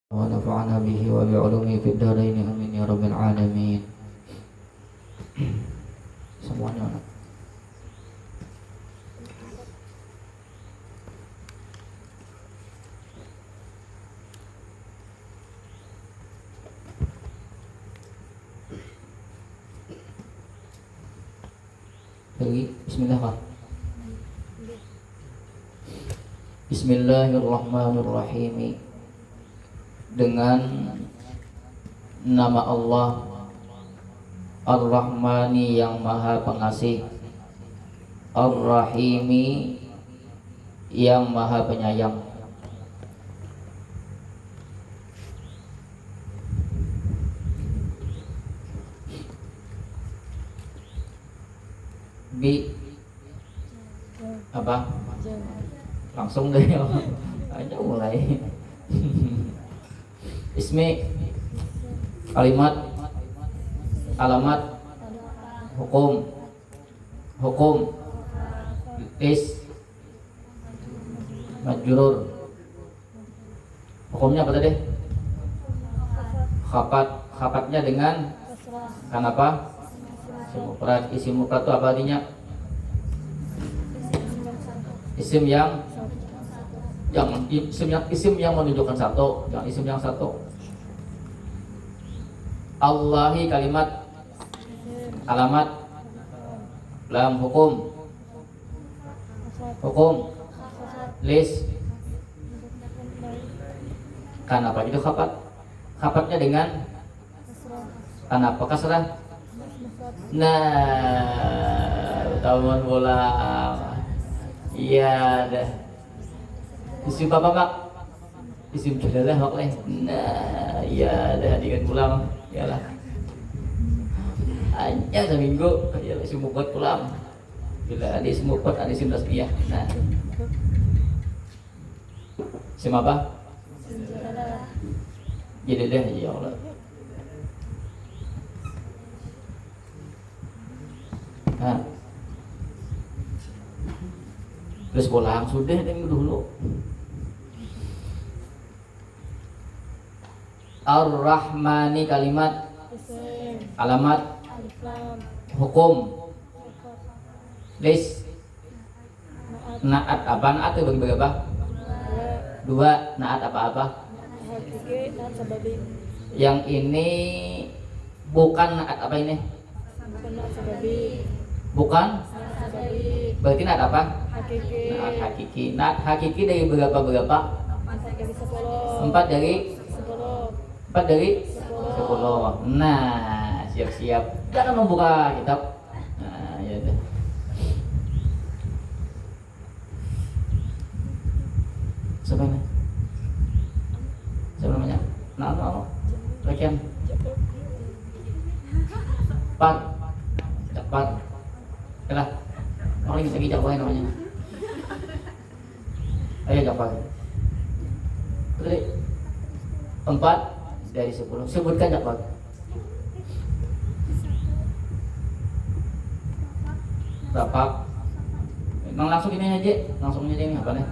ونفعنا به وبعلومه في الدارين amin ya rabbal alamin. Semuanya anak. Lagi bismillah Kak. Bismillahirrahmanirrahim. Dengan nama Allah Ar-Rahmani yang Maha Pengasih, Ar-Rahimi yang Maha Penyayang. Bi apa? Langsung deh aja mulai. Ismi, kalimat, alamat, hukum, is, majrur. Hukumnya apa tadi? Khafatnya dengan kenapa? Isim mufrad. Isim mufrad itu apa artinya? Isim yang menunjukkan satu, yang isim yang satu. Allahi kalimat, alamat, lam hukum, lis, kan apa itu khafatnya dengan kan apa kasrah. Nah, tahun bola, iya dah. Isim apa Pak? Isim jalalah Pak. Nah, iya dah dengan pulang. Yalah. Hanya seminggu ya isim mufrad pulang. Bila ada isim mufrad ada isim tasniyah. Nah. Isim apa? Jadi deh ya Allah. Nah. Terus pulang sudah tengok dulu. Ar-Rahmani kalimat, alamat, hukum, lis, naat apa? Naat itu bagi apa? Dua, naat apa? Yang ini bukan naat apa ini? Bukan? Berarti naat apa? Naat hakiki. Naat hakiki dari berapa? 4 dari 10. Nah, siap-siap. Jangan membuka kitab. Nah, ya udah. Siapa ini? Siapa namanya? Nah, Rakian. Cepat. Yalah. Orang ini lagi Jawa namanya. Ayo Jawa. Tadi 4 dari 10. Sebutkan Jawa. Berapa? Memang langsung ini aja. Langsung aja ini apa nih?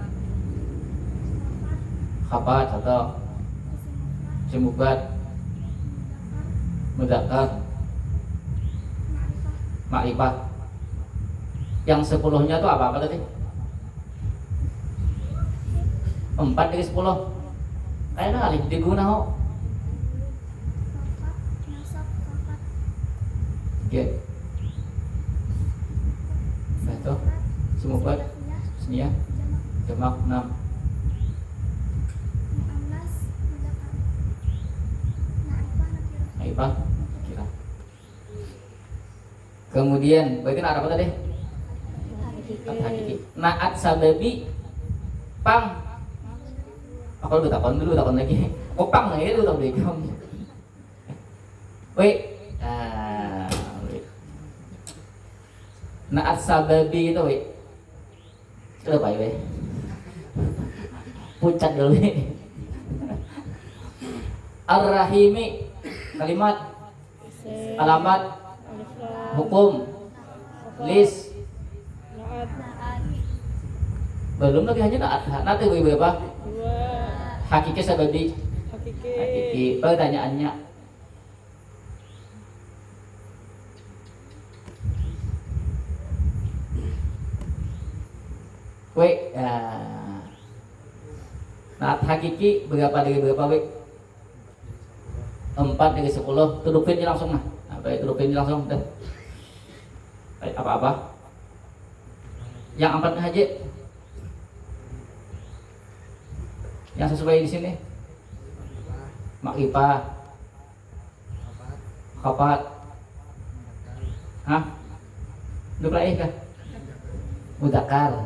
Khabat atau Semubat, Mudzakkar, Ma'rifah. Yang 10-nya itu apa tadi? 4 dari 10. Kayaknya alif digunakan. Oke. Nah itu Semubat, Tasniyah, jamak 6. Ma'rifah, kira. Kemudian bagian apa tadi? Hakiki. Naat sababi pang. Aku udah takon lagi. Oh pang nih itu tak begam. Wait. Naat sababi itu wait. Coba ya. Pucat dulu. Ar-Rahimi kalimat, alamat, hukum, lis. Belum lagi hanya naat itu berapa? Hakiki sababi. Hakiki. Pertanyaannya, kue nah hakiki berapa dari berapa we? 4 dari 10. Tudupin aja langsung nah. Apa itu tudupin aja langsung deh. Apa-apa? Yang 4 aja. Yang sesuai di sini. Makrifah. Khabat. Hah? Dupla kah? Mudakar.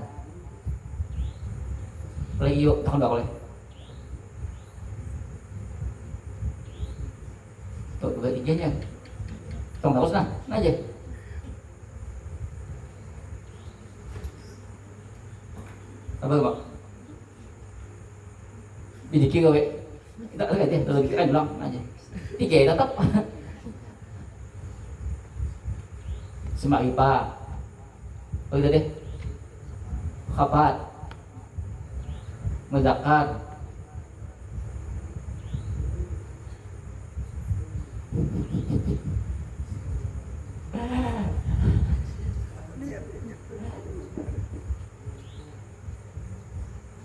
Play yuk, tahun boleh. Tuh, dua tiganya. Tong terus nah aja. Apa Pak? Bidiki gawe. Kita lihat ya, kalau kita bilang aja. 3 tetap. Semak IPA. Oh itu deh. Khabat. Mudzakkar.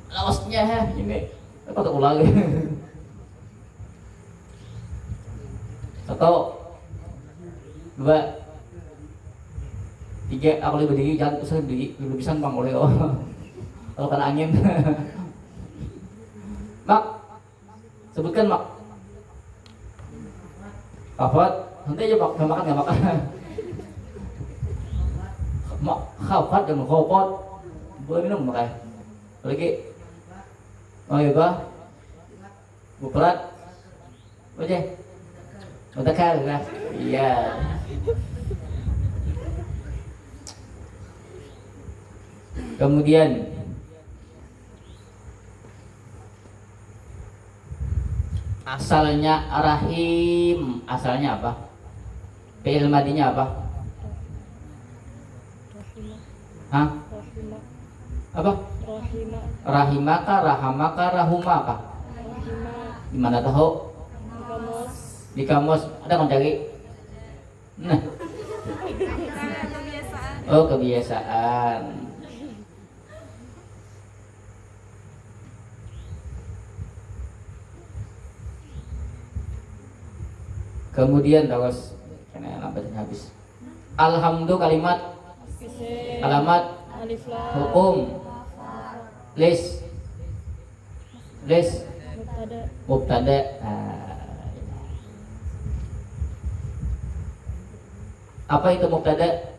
Lawasnya ini apa tuh ulang? 1, 2, 3. Aku lebih berdiri jangan usah berdiri lebih bisa bang oleh kalau kena angin. Mak, sebutkan mak. Khafat, nanti aja mak, nggak makan. Mak, khafat dan khofat, boleh minum makanya. Lagi, mau apa? Buperat, aja. Mudzakkar lah, iya. Kemudian asalnya rahim, asalnya apa? Fi'il madinya apa? Hah? Apa? Rahimaka, rahamaka, rahumaka. Gimana tahu? Di kamus ada kan cari? Nah. Oh, kebiasaan. Kemudian terus karena lambatnya habis. Alhamdulillah kalimat alamat hukum list mubtada. Apa itu mubtada?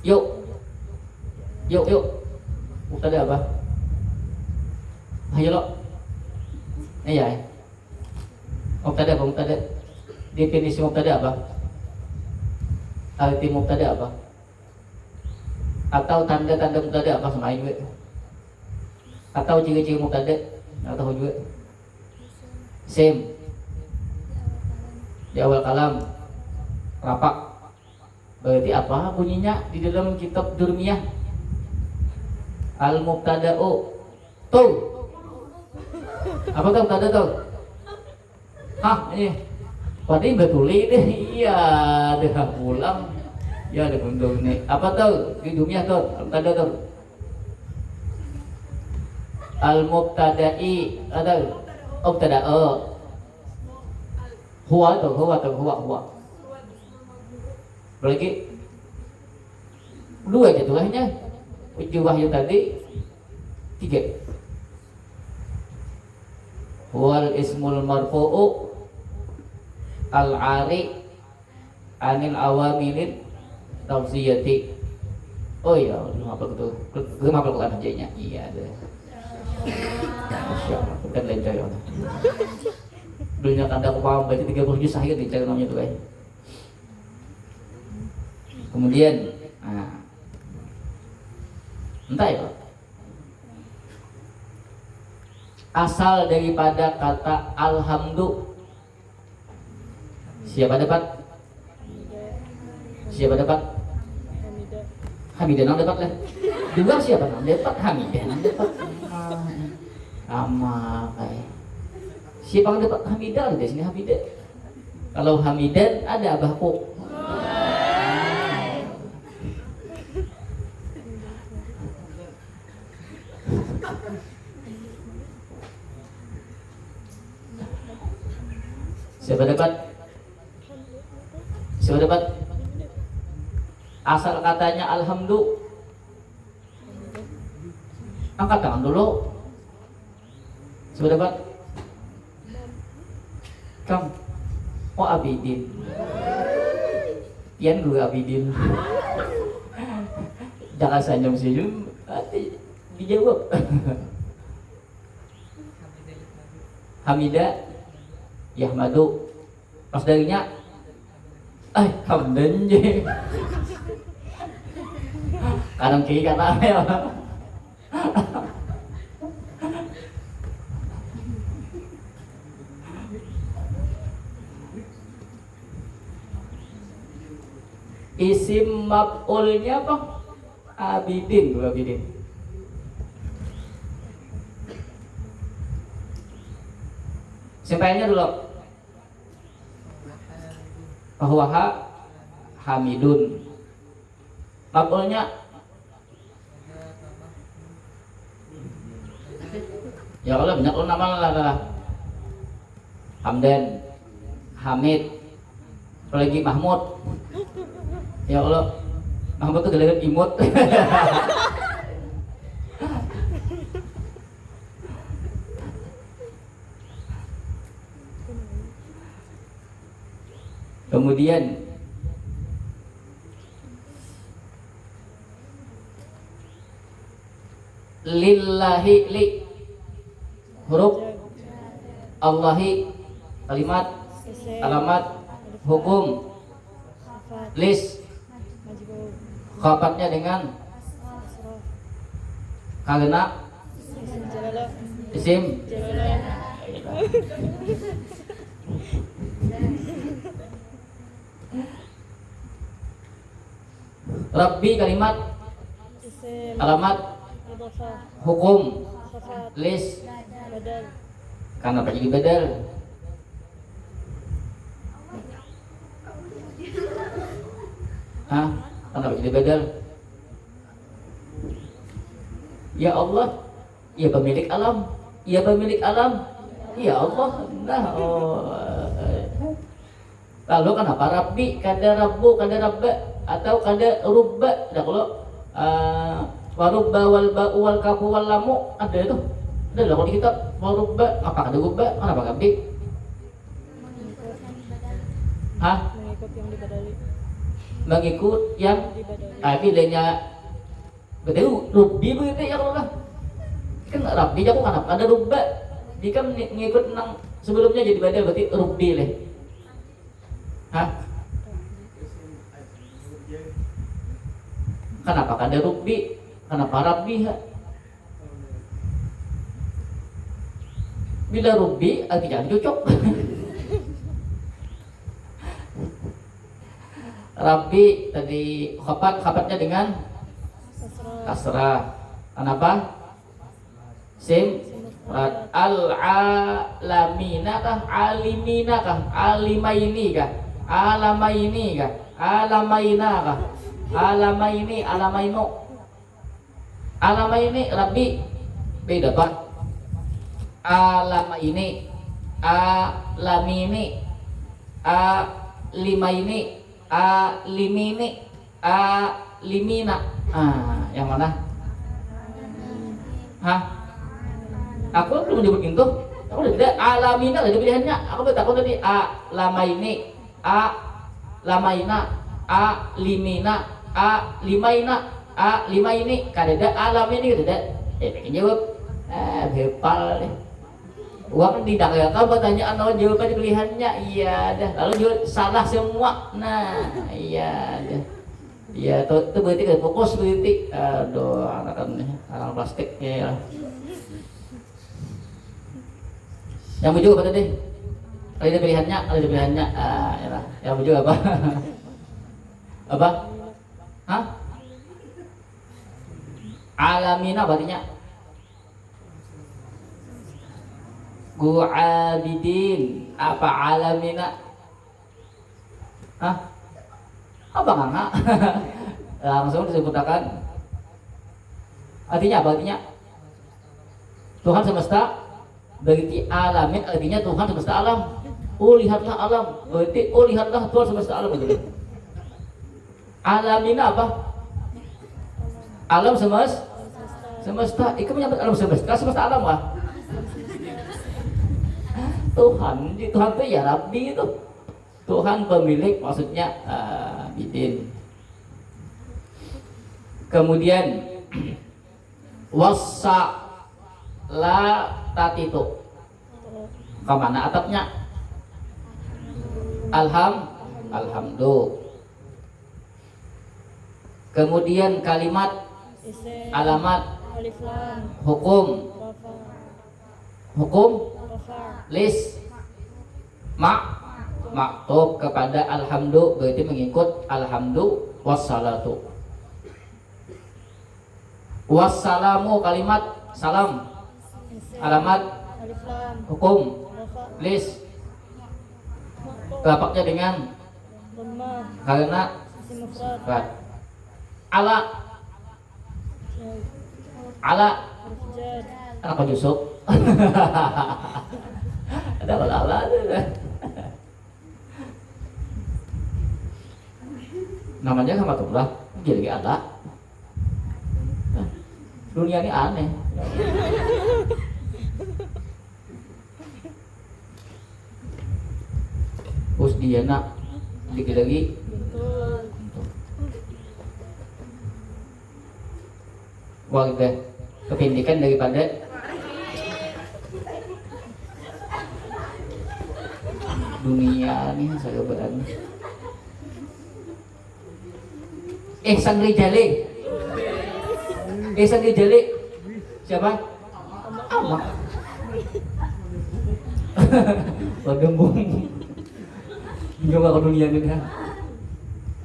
Yuk mubtada apa? Ayo lo ya. Mubtada apa mubtada? Definisi mubtada apa? Arti mubtada apa? Atau tanda-tanda mubtada apa sama juga? Atau ciri-ciri mubtada? Atau juga? Same. Di awal kalam rapak. Berarti apa bunyinya di dalam kitab Durmiyah? Al-mubtada'u. Tuh. Apa tuh mubtada tuh? Hah, ini Padi betuli deh, iya, dah pulang, ya ada bentuk nih. Apa tuh? Hidungnya tuh, ada tuh. Al-mubtada'i, ada mubtada'u. Huwa. Lagi 2 aja tuh lahnya. Ujung wahyu tadi 3. Huwal ismul marfu'u al-ari anil awamilin tawziyati. Oh iya, belum apa kan aja. Iya deh. Masya Allah, bukan lain cari orang. Dunia kanda aku paham baca 30 juz akhir dicari namanya tuh guys. Kemudian, entah ya, asal daripada kata alhamdulillah. Siapa dapat? Hamidah nang dapat lah. Dua siapa nang dapat? Hamidah nang dapat. Sama kayak Siapa yang dapat hamidah di sini hamidah. Kalau hamidan ada abahku. Siapa dapat? Siapa dapat? Asal katanya alhamdulillah. Angkat tangan dulu. Siapa dapat? Kang. Oh Abidin. Pian gue Abidin. Jangan senyum-senyum. Dijawab. Hamidah Yahmadu. Pas darinya hamdan je. Kanan kiri kanan ya. Isim maf'ulnya apa? Abidin, Abidin. Simpelnya dulu. Bahwa hamidun. Maf'ulnya ya Allah banyak nama lah. Hamdan, Hamid, apalagi Mahmud. Ya Allah, Mahmud tuh gelegan imut. Kemudian lillahi li huruf Allahi kalimat alamat hukum lis khabarnya dengan karena isim Rabbi kalimat alamat hukum lis karena apa jadi badal karena apa jadi badal ya Allah ya pemilik alam ya pemilik alam ya Allah nah lalu kenapa Rabbi kada Rabbu kada Rabba atau kada Rubba dah kalau warubba wal ba'u wal kafu wal lamu ada itu ada lah kalau di kitab warubba apa kada Rubba kenapa Rabbi mengikut yang dibadali mengikut yang bilangnya betul Rubbi begitu ya Allah kan Rabbi jago kenapa ada Rubba jika mengikut nang sebelumnya jadi badal berarti Rubbi leh kenapa kada Rubbi kenapa Rabbi bila Rubbi artinya cocok. Rabbi tadi khabarnya dengan kasrah. Kenapa? Sim al-alamina kah? Alimina kah? Alimaini kah? Alamaini kah? Alamaina kah? Alamaini, alamainu. Alamaini Rabbi beda pak. Alamaini, alamini, alimaini, alimini, alimina. Yang mana? Aku belum menyebut itu. Aku udah alamina ada pilihannya. Aku takut tadi alamaini, alamaina, alimina, limaina, limaini. Kada alam ini kada. Pengen jawab. Bepal deh. Uang tidak ya kau pertanyaan jawaban pilihannya iya dah. Lalu jawab salah semua. Nah, iya dah. Iya itu berarti kan fokus berarti. Aduh, anak plastik ya. Yang mau juga apa tadi? Ada pilihannya, ada pilihannya. Ya lah. Yang mau juga apa? Apa? Alamina berartinya Gu'abidin. Apa alamina? Hah? Apa enggak? Langsung disebutkan. Artinya apa artinya? Tuhan semesta. Berarti alamin artinya Tuhan semesta alam. Oh lihatlah alam. Berarti oh lihatlah Tuhan semesta alam begitu. Alamina apa? Alam semesta. Itu menyebut alam semesta. Semesta alam lah. Tuhan itu ya Rabbi itu. Tuhan pemilik maksudnya bidin. Kemudian wasa la tatitu. Kemana atapnya? Alhamdulillah. Kemudian kalimat alamat hukum lis maktub kepada alhamdulillah berarti mengikut alhamdulillah wassalatu. Wassalamu kalimat salam alamat hukum lis lapaknya dengan karena ala anak Yusuf ada ala namanya Kamatullah jadi ala. Dunia ini aneh. Terus dia nak lagi wah gitu kepindikan daripada dunia nih saya berani. Sang Rijali siapa? Ama. Bagembung. Bingung ke dunia ini kan.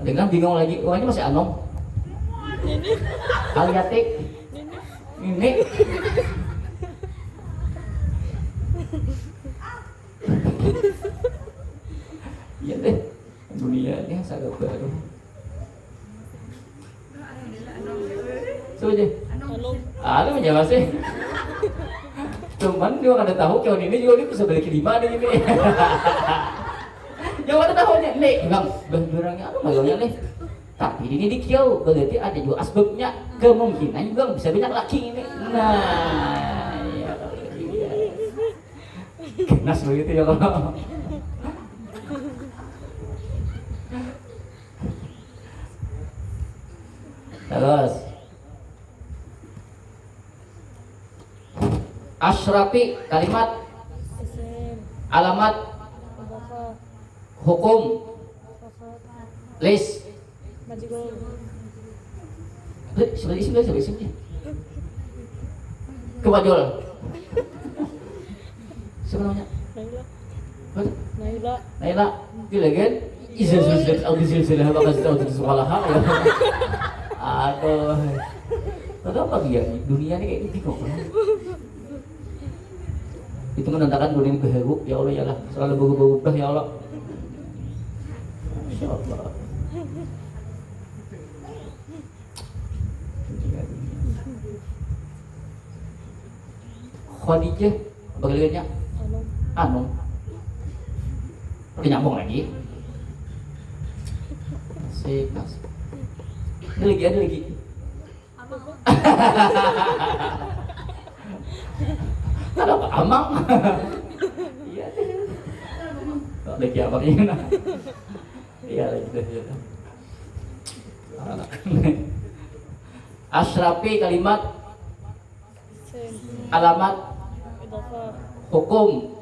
Dengan bingung lagi, ini masih Anom. Aliatik. Ini. Iya deh. Dunia ini sangat baru. Coba ada menjawab sih. Cuman dia ada tahu kalau ini juga dia bisa balik ke lima nih ini. Yang ada tahunya nih, bang, orangnya apa magangnya nih? Tapi ini dikiau berarti ada juga asbabnya kemungkinan juga bisa banyak laki ini. Nah, ya iya. Kenas begitu ya kalau. Terus Asyrafi kalimat alamat hukum lis sebenarnya isimnya kemajul siapa namanya? Naila gila kan? Izin silsilah bakal sekolah ya. Aduh apa dia dunia ini kayak gitu kok. Itu menandakan dunia ini berheru. Ya Allah ya Allah selalu berubah ya Allah. Masya Allah. Khadijah bagaimannya? Anu udah nyambung lagi. Sekas ada lagi ada apa amang iya lagi apa ini iya lagi Asyrafi kalimat alamat hukum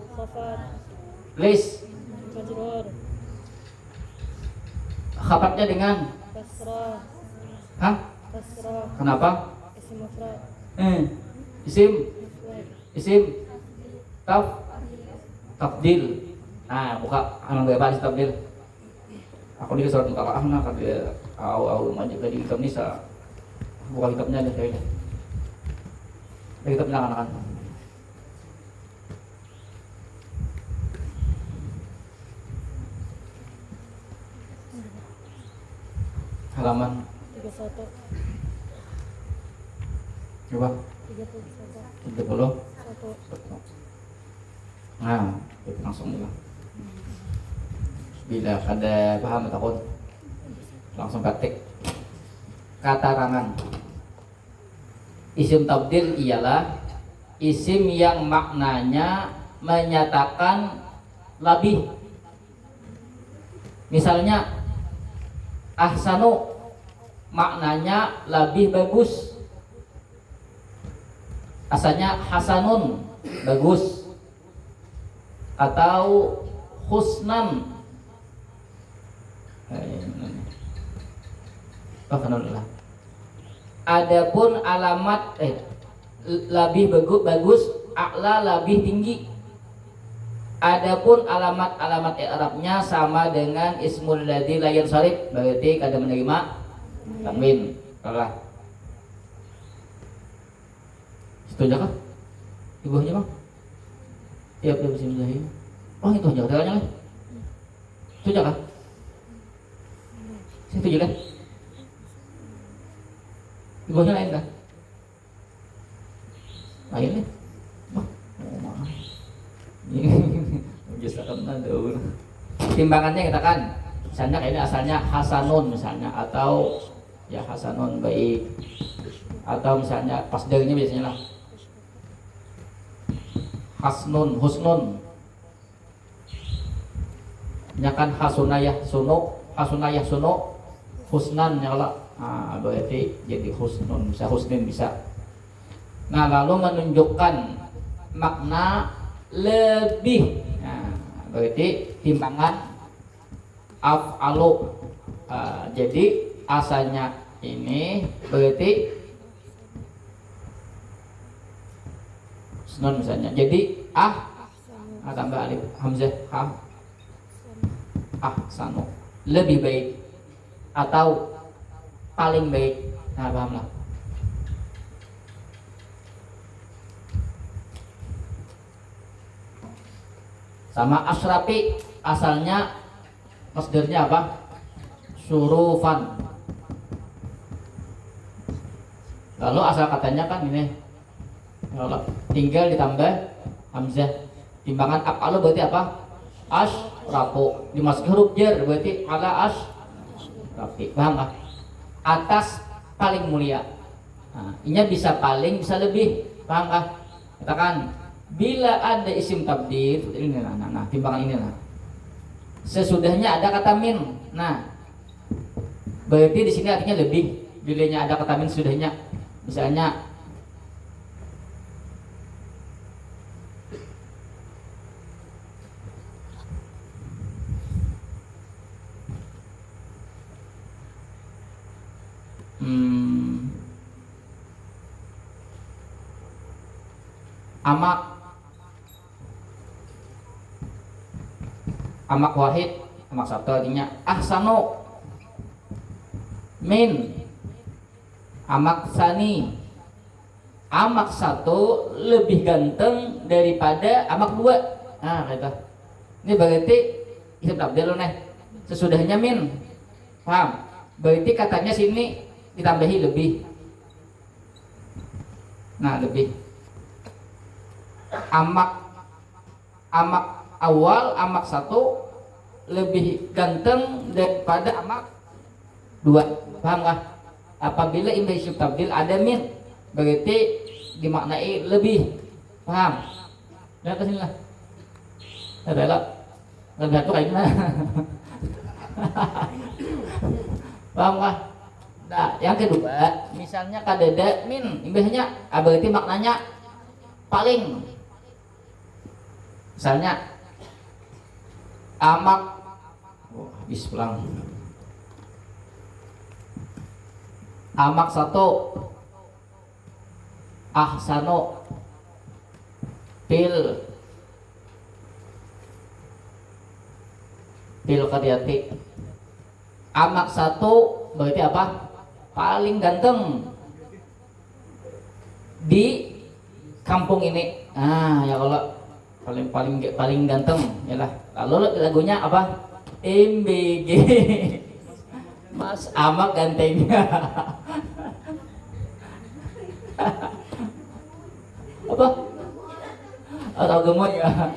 lis khabarnya dengan hah? Kenapa? Isim tafdil. Nah, buka anak bebas tafdil. Aku di surat Muqarra'ah nah kan dia au maju ke di kitab Nisa. Buka kitabnya ada kayaknya. Kitabnya anak-anak. halaman 31. coba 31. 30. 1. Nah, kita langsung bilang. Bila ada paham takut langsung praktik. Katarangan. Isim tabdil ialah isim yang maknanya menyatakan lebih. Misalnya ahsanu maknanya lebih bagus. Asalnya hasanun bagus atau husnan. Adapun alamat lebih bagus, a'la lebih tinggi. Adapun alamat i'rabnya sama dengan ismul ladzi la yansharif, berarti kada menerima tanwin. Kalah. Setuju kah? Ibu aja bang. Tiap bismillah. Oh itu aja katanya kan? Setuju kah? Setuju kan? Ibu aja lain kah? Lain nih. Wah, oh maaf. Bisa kan daun. Timbangannya kita kan, misalnya kayak ini asalnya hasanun misalnya, atau ya hasanun baik, atau misalnya pasdernya biasanya lah hasnun, husnun. Ya kan hasunayah suno, hasunayah suno, husnan nyala. Nah, berarti jadi husnun, bisa husnin bisa. Nah, lalu menunjukkan makna lebih. Nah, berarti timbangan af'alu. Jadi asalnya ini berarti nun misalnya. Jadi tambah alif hamzah ahsanu lebih baik atau paling baik. Nah, pahamlah. Sama asrafi asalnya masdarnya apa? Surufan. Lalu asal katanya kan ini tinggal ditambah hamzah. Timbangan af'alu berarti apa? Asrafu. Dimasuki huruf jar berarti ala asrafi. Paham nggak? Atas paling mulia. Nah, ini bisa paling bisa lebih. Paham nggak? Katakan bila ada isim tabdil ini nah timbangan ini nah. Sesudahnya ada kata min. Nah, berarti di sini artinya lebih. Bilanya ada kata min sudahnya. Misalnya amak wahid, amak satu artinya ahsanu min amak sani. Amak satu lebih ganteng daripada amak dua. Nah, kata. Ini berarti isim tabdil nih. Sesudahnya min. Paham? Berarti katanya sini ditambahi lebih. Nah, lebih. Amak awal, amak satu lebih ganteng daripada amak dua. Paham nggak? Apabila isim tabdil ada min, berarti dimaknai lebih. Paham? Lihat sini lah. Adalah lebih satu kayak gimana? Paham nggak? Nah, yang kedua, misalnya kadada min, imbahnya berarti maknanya paling. Misalnya amak habis pulang. Amak satu ahsanu pil qaryati. Amak satu berarti apa? Paling ganteng di kampung ini. Ah, ya kalau paling ganteng yalah. Lalu lagunya apa? MBG. Mas amak gantengnya. Apa? Atau gemoy ya?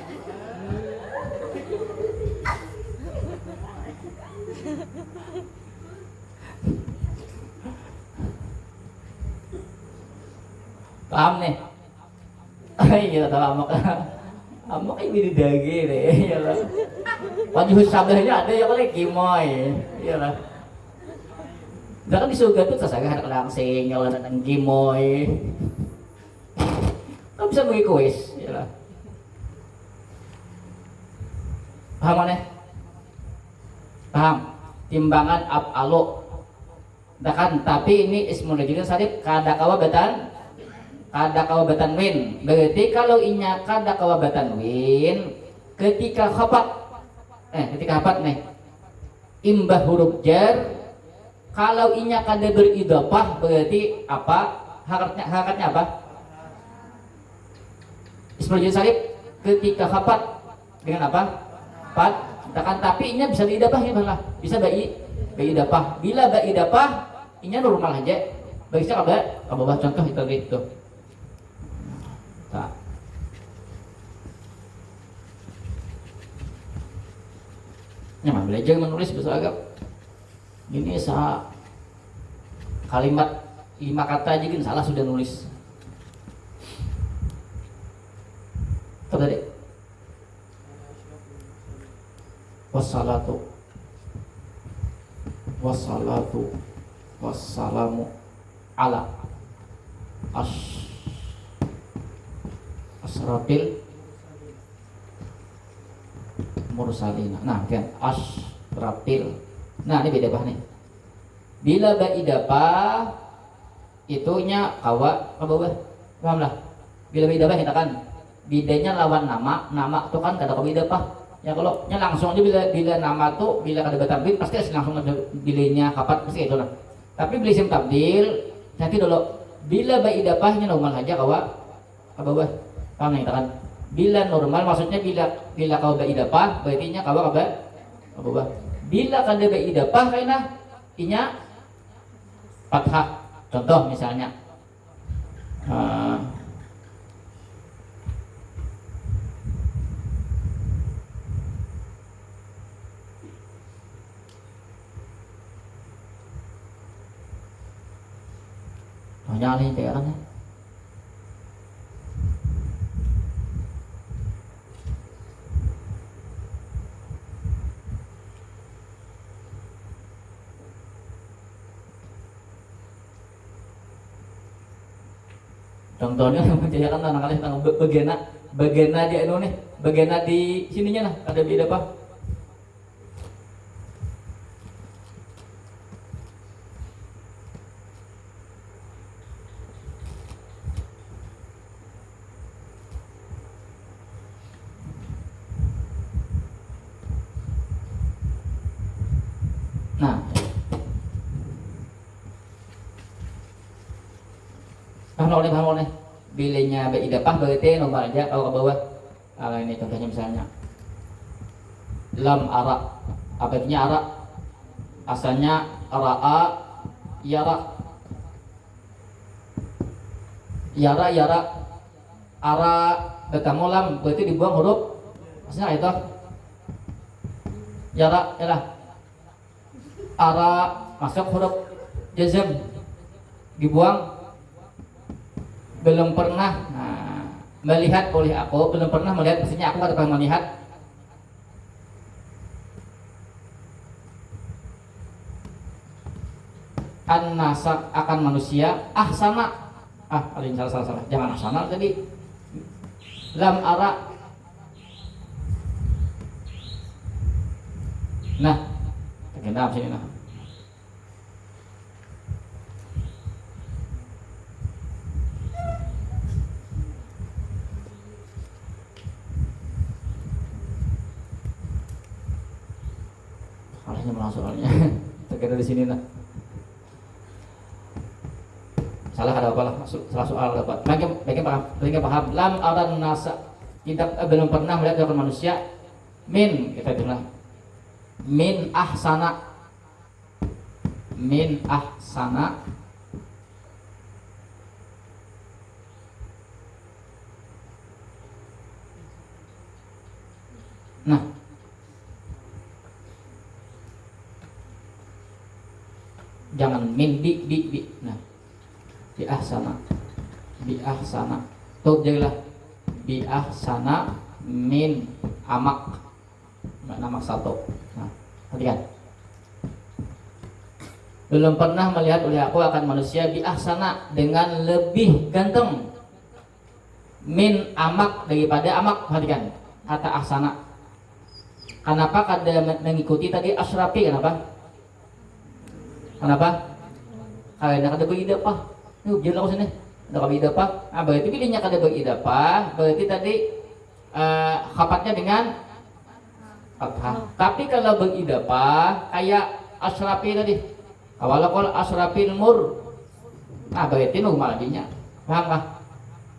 Paham nih? Iya tahu amak. Amak ini daging deh, iyalah. Wajib sabdahnya ada ya kali gimoy, iyalah. Dah kan di surga tuh tersaga ada langsing, kalau ada gimoy. Kan bisa bagi kuis, iyalah. Paham mana? Paham? Timbangan af'alu. Kan tapi ini ismul rajulin salib kada kawabatan win. Berarti kalau inya kada kawabatan win ketika khabat nih imbah huruf jar, kalau inya kada beridhofah berarti apa? Hakatnya apa? Ismul rajulin salib ketika khabat dengan apa? Fat. Kan tapi inya bisa diidafah ya bang, bisa idafah. Bila idafah inya normal aja. Baiknya apa contoh itu gitu. Nah. Mah belajar menulis bahasa Arab. Ini kalimat 5 kata aja kan salah sudah nulis. Tadi wassalatu wassalamu ala asrafil mursalina. Nah kan asrafil. Nah ini beda bah nih. Bila baidapah itunya kawa apa paham lah. Bila baidapah kita kan bidanya lawan nama itu kan kada baidapah. Ya kalau langsung aja bila nama tuh bila kada bertabdil pasti langsung bilanya kapat pasti itu lah. Tapi bila isim tabdil nanti dulu bila baidapahnya normal aja kawa apa bah paham nih kan? Bila normal maksudnya bila kau baidapah berarti nya kawa apa bah? Bila kada baidapah kaina inya fathah. Contoh misalnya nyali kayak kan ya. Contohnya menjayakan tanah kali tentang bagena di anu nih, bagena di sininya nah ada beda apa? Nah, paham oleh bilenya baidapah berarti nomor aja kalau ke bawah. Kalau ini contohnya misalnya lam ara, apa artinya ara? Asalnya ra'a yara ara bertemu lam berarti dibuang huruf maksudnya itu yara ara masuk huruf jazm dibuang belum pernah melihat oleh aku, belum pernah melihat, maksudnya aku kada pernah melihat an-nasa akan manusia ahsana ada salah jangan ahsana tadi lam ara. Nah terkenal sini nah soalnya terkena di sini nah salah ada apa lah salah soal dapat mereka paham lam aran nasa tidak belum pernah melihat orang manusia min kita bilang min ahsana min ahsana. Nah, jangan min bi. Nah, bi ahsana. Tuh jadilah bi ahsana min amak. Nama satu. Nah, perhatikan. Belum pernah melihat oleh aku akan manusia bi ahsana dengan lebih ganteng min amak daripada amak. Perhatikan kata ahsana. Kenapa kada mengikuti tadi asrafi? Kenapa? Karena kada beridapah. Yuk, jalan aku sini. Ada beridapah. Ah, berarti pilihnya kada beridapah. Berarti tadi khafatnya dengan fathah. Tapi kalau beridapah kayak asrafi tadi. Awalakul asrafil mur. Nah, berarti normal adinya. Paham kah?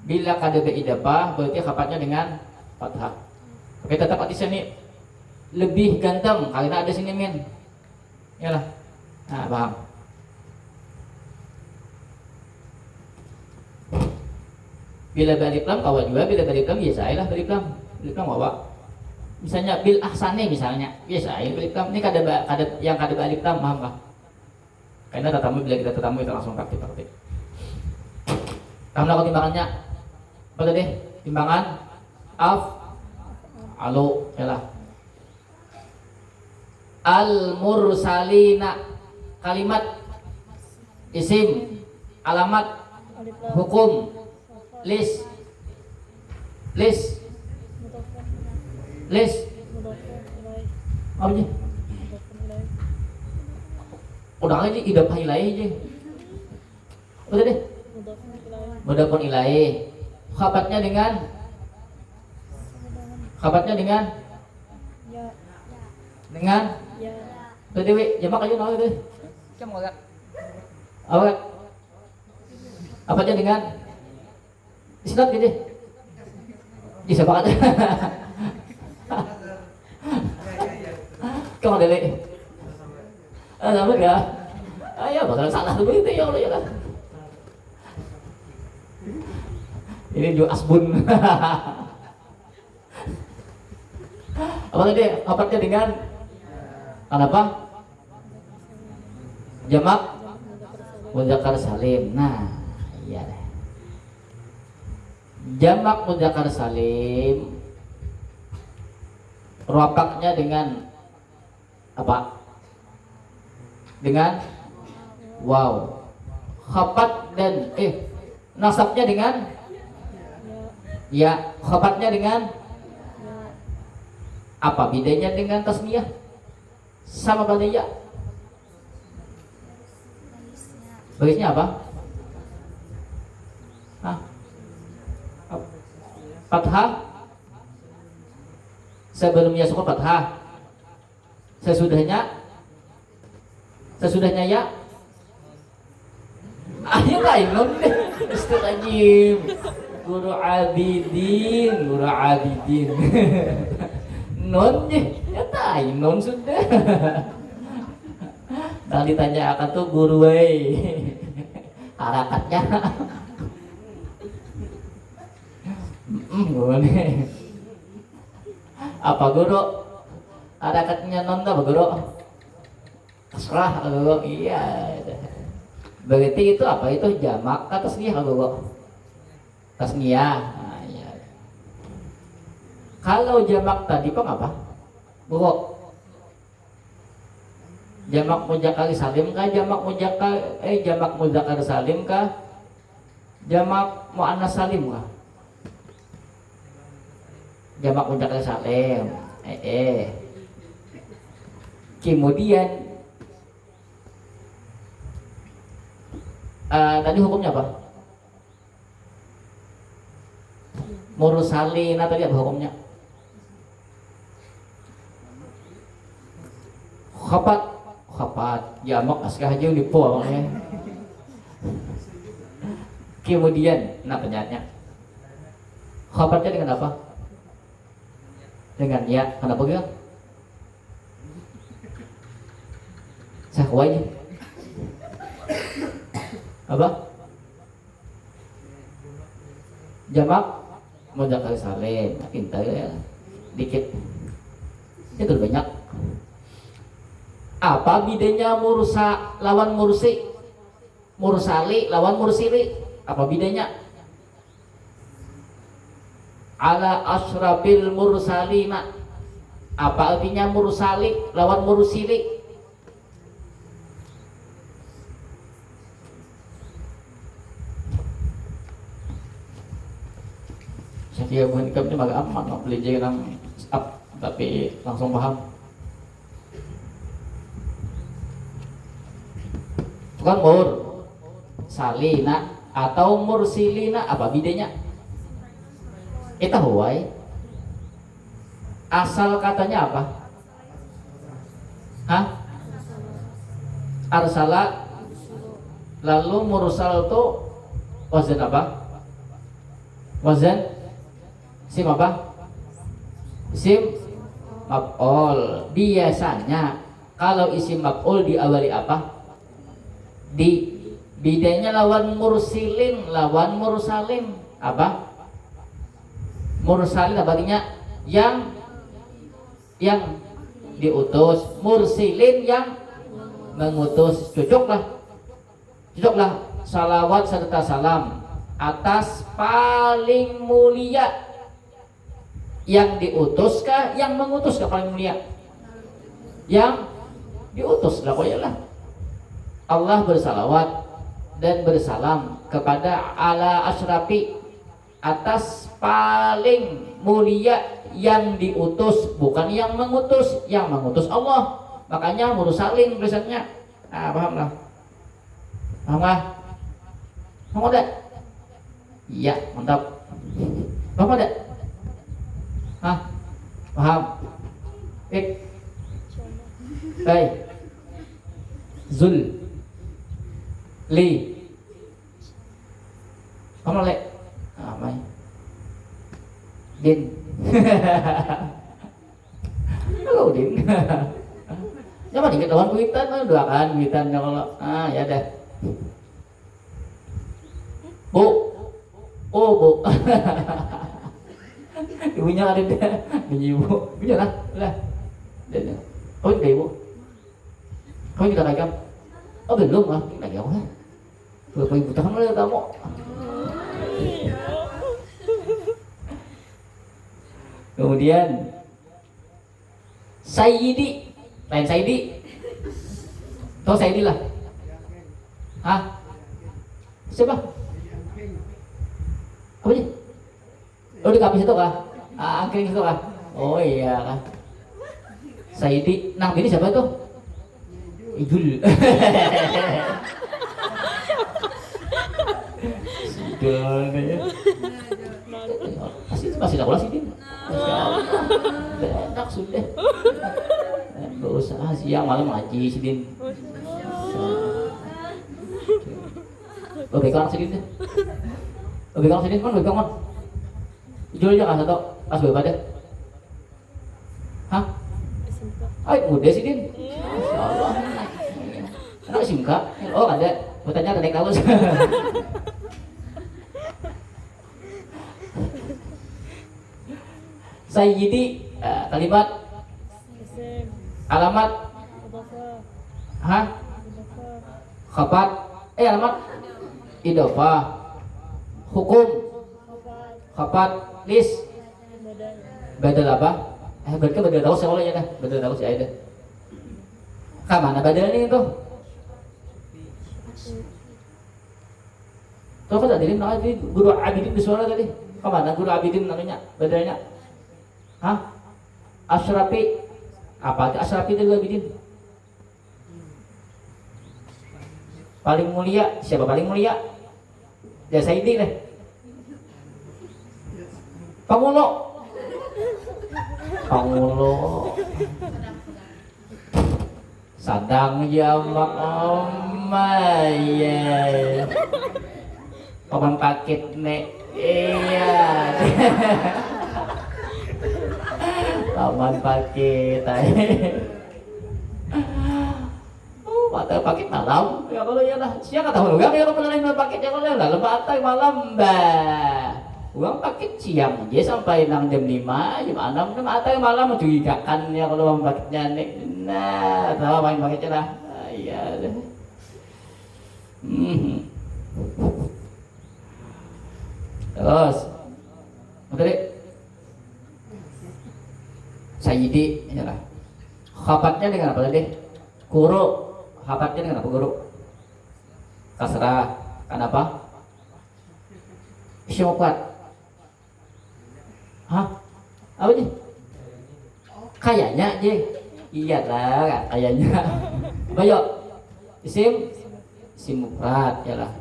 Bila kada beridapah berarti khafatnya dengan fathah. Tapi tetap di sini lebih ganteng karena ada sini min. Yalah. Nah, paham. Bila balik lam kawa juga, bila balik lam biasa aja lah balik lam kawa. Misalnya bil ahsani misalnya biasa aja balik lam. Ini kada yang kada balik lam, paham kah? Karena tatamu bila kita tatamu itu langsung praktik. Kamu lakukan timbangannya apa tadi? Timbangan alo yalah. Al mursalina kalimat isim alamat hukum list apa sih? Udah aja idafah ilaih aja. Udah deh. Mudafun ilaih. Khabatnya dengan ya. Udah dewi, jamak aja nol deh. Kamu agak. Awak. Apanya dengan isnad gitu. Bisa banget. Kamu dewi. Apa enggak? Ayo bakal salah tuh begitu ya Allah ya kan. Ini juga asbun. Apa tadi? Apanya dengan apa? Jamak mudzakkar salim. Nah, iya deh. Jamak mudzakkar salim ropaknya dengan apa? Dengan wow. Khabat dan nasabnya dengan ya, khabatnya dengan apa bedanya dengan tasniyah? Sama pada ya. Barisnya apa? Hah? Fathah. Sebelumnya sukun fathah. Sesudahnya ya. Ayo lain non deh. Istirajim. Guru abidin. Non deh. Ya tai non sudah. Kalau ditanya akan tuh guru harakatnya. Apa guru? Harakatnya non apa guru? Kasrah guru. Iya. Berarti itu apa? Itu jamak atau tasniyah guru? Tasniyah. Nah, iya. Kalau jamak tadi apa? Guru. Jamak mudzakkar salim kah? Jamak mudzakkar salim kah? Jamak muannas salim kah? Jamak mudzakkar salim. Kemudian tadi hukumnya apa? Mursalina tadi apa hukumnya? Khabat jamak askah aja di po ya. Kemudian penyaatnya khabatnya dengan apa? Dengan ya. Kenapa gitu? Saya aja Apa? Jamak mudzakkar salim. Pintar ya. Dikit. Itu banyak. Apa bedanya mursa lawan mursi? Mursali lawan mursili. Apa bedanya? Ala asyrafil mursalina. Apa artinya mursali lawan mursili? Saya bukan ini agak aman, nggak belajar yang up, tapi langsung paham. Bukan mur salina atau mursilina, apa bedanya? Kita huwai. Asal katanya apa? Hah? Arsala. Lalu mursal itu wazan apa? Wazan sim apa? Sim maf'ul. Biasanya kalau isim maf'ul diawali apa? Di bedanya lawan mursilin, lawan mursalin apa? Mursalin apa artinya? Yang diutus. Mursilin yang mengutus. Cocoklah salawat serta salam atas paling mulia. Yang diutuskah, yang mengutuskah paling mulia? Yang diutus lah, lah. Allah bersalawat dan bersalam kepada ala asrafi, atas paling mulia yang diutus, bukan yang mengutus. Yang mengutus Allah, makanya mursalin tulisannya. Paham lah? Paham lah? Paham ada? Iya, mantap. Paham ada? Paham? Baik. Zul li. Paham le? Mai. Din. Halo Din. Coba dikit lawan kuitan, doakan kuitan kalau ya deh. Bu. Oh, Bu. Ibunya ada deh. Ibu. Ibunya lah. Kau ini ibu. Kau ini kita kagam. Oh belum lah, kita kagam lah. Berapa ibu tahan oleh kamu? Kemudian Sayyidi, lain Sayyidi. Tahu Sayyidi lah. Siapa? Apa sih? Oh di kapis itu kah? Angkring itu kah? Oh iya kah? Sayyidi, nah ini siapa tuh? Ijul. Sidul nih. Masih tak ulas ini. Enak sudah. Gak usah siang malam ngaji sidin. Begang sidin deh. Begang sidin kan begang kan. Ijul aja kan satu pas bebas deh. Muda sidin. Insyaallah. Anak simka. Oh ada. Bertanya ada naik kaos. Sayyidi, kalimat alamat khabar alamat idhofah hukum khabar lis badal apa? Berarti badal tahu soalnya dah, badal tahu sih ada. Kamana badal ini tuh? Tuh kan tadi tadi guru Abidin di suara tadi. Kamana guru Abidin namanya badalnya? Asrafi. Apa Asrafi itu Abidin? Paling mulia. Siapa paling mulia? Ya Sayyidi deh. Pangulo. Sadang jamak ya. Paman paket nek. Iya. Paman paket. paket malam ya kalau ya lah siapa tahu uang ya kalau lain paket ya kalau lah lebat malam bah uang paket siang aja sampai 6 jam 5 jam 6 jam atau malam mencurigakan ya kalau uang paketnya nih nah tahu main paketnya lah iya deh terus tadi Sayyidi ya lah khafatnya dengan apa tadi guru khafatnya dengan apa guru kasrah kenapa isim kuat hah apa sih kayaknya aja iya lah kayaknya bayo isim mufrad ya lah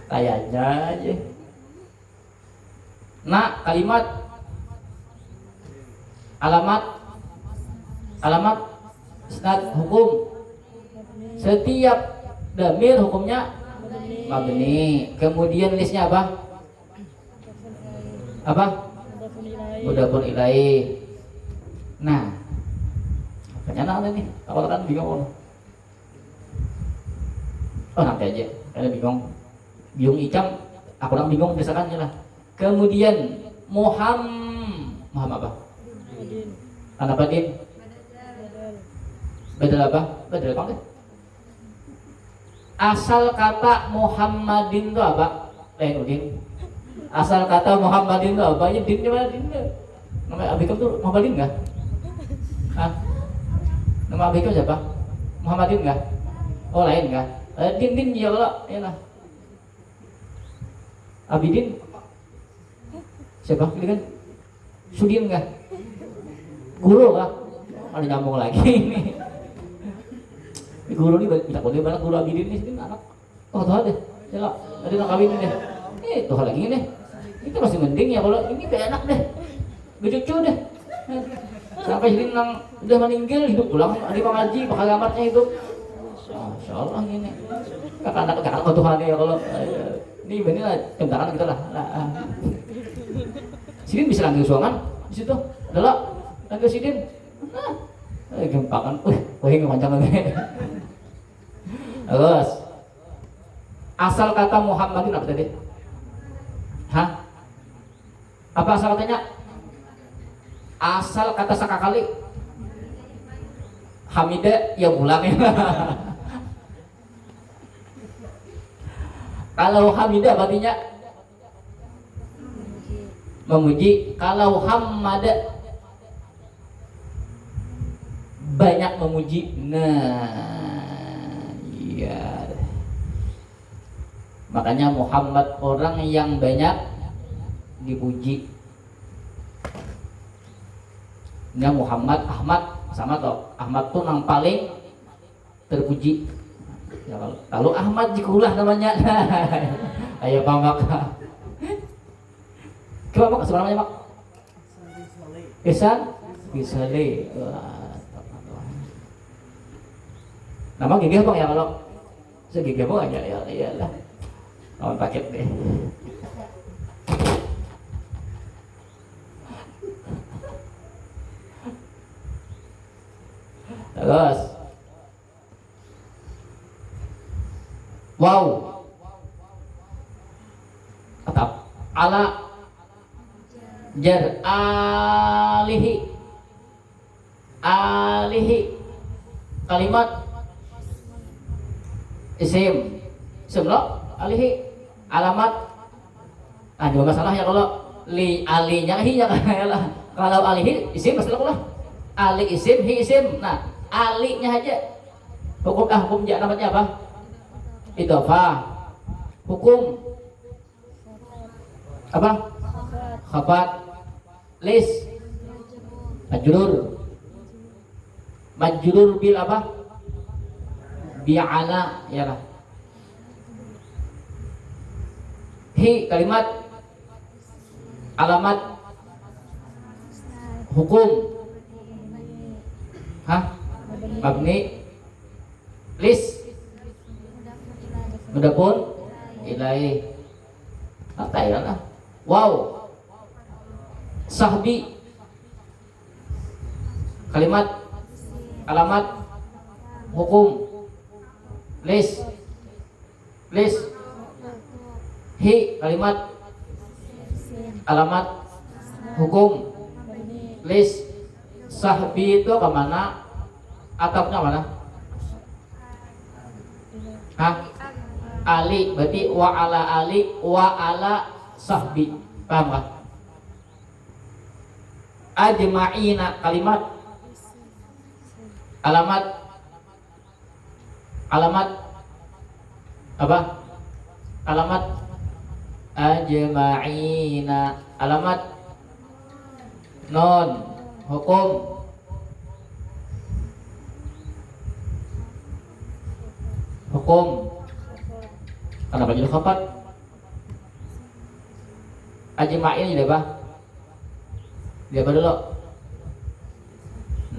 kayaknya aja nah kalimat alamat isnad hukum setiap damir hukumnya mabni kemudian listnya apa mudhafun ilaih nah pertanyaan nih awal kan bingung oh nanti aja kalian bingung icam aku orang bingung misalkan lah kemudian Muhammad apa kenapa din badal apa kan asal kata Muhammadin itu apa lain udin asal kata Muhammadin itu apa ya din gimana din nama abikam tuh Muhammadin nggak nama abikam siapa Muhammadin nggak oh lain nggak din ya Allah ya lah Abidin siapa ini kan Sudin nggak guru kah ada nyambung lagi ini guru ini tidak boleh banget guru Abidin ini anak oh tuh deh ya lah tadi nak kawin deh tuh lagi nih itu masih mending ya kalau ini kayak enak deh becucu deh sampai sini nang udah meninggal hidup pulang di pengaji bakal gamarnya hidup Masya Allah ini kakak oh Tuhan ya kalau ini bener lah kendaraan kita lah Sidin bisa langgeng suangan di situ adalah langgeng Sidin gempakan wih kepanjangan terus asal kata Muhammadin apa tadi apa asal katanya asal kata sakakali Hamidah ya pulang ya kalau Hamidah artinya memuji kalau Hamada banyak memuji nah iya makanya Muhammad orang yang banyak dipuji ini Muhammad Ahmad sama toh Ahmad tuh yang paling terpuji ya, kalau Ahmad jikulah namanya ayo Pak Mak coba Mak sebenarnya Mak Ihsan Bisale nama gigih Bang ya kalau segigih Bang aja ya iyalah lawan paket deh terus wow atap ala jar alihi kalimat isim lo alihi alamat juga masalah ya kalau li alinya hinya lah kalau alihi isim masalah ali isim hi isim nah alinya aja hukum namanya apa idhofah hukum apa khafat lis majrur bil apa bi'ala ya lah hi kalimat alamat hukum mabni lis mudhafun ilaih apa ya lah wow sahbi kalimat alamat hukum. Lis. Lis. Hi, kalimat. Alamat. Hukum. Lis. Sahbi itu kemana? Atapnya mana? Hah? Ali, berarti wa ala ali wa ala sahbi. Paham gak? Ajma'ina, kalimat. Alamat. Alamat apa? Alamat ajma'ina. Alamat non. Hukum. Hukum. Kenapa jadi khabar? Ajma'in jadi apa? Dia apa dulu?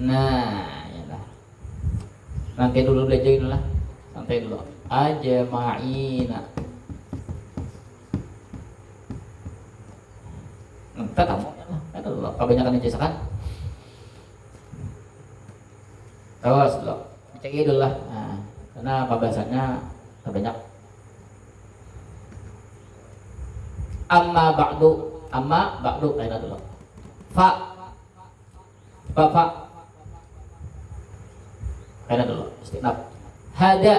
Nah, ya lah. Nanti dulu belajar dulu lah. Santai dulu. Ajma'ina. Nanti kamu ya lah. Itu dulu. Kebanyakan dicesakan. Terus dulu. Cek dulu lah. Nah, karena pembahasannya terbanyak. Amma ba'du lain dulu. Fa lain dulu. Istinaf. Hada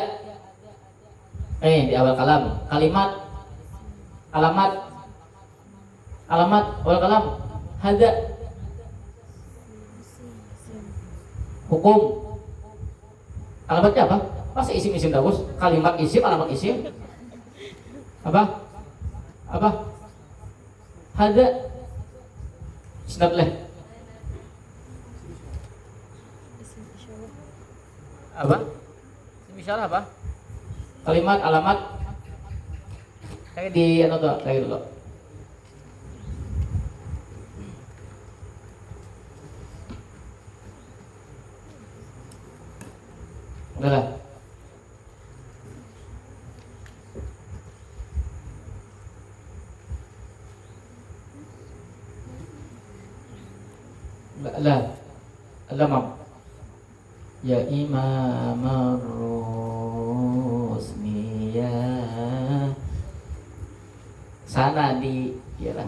di awal kalam. Kalimat. Alamat awal kalam. Hada. Hukum. Alamatnya apa? Pasti isim-isim terus. Kalimat isim, alamat isim. Apa? Hada. Isnad leh. Apa? Misalnya apa? Kalimat, alamat. Kayak di anu tuh, kayak dulu. Udah lah. Mam. Ya Imam Rusmiya. Sana di ya lah.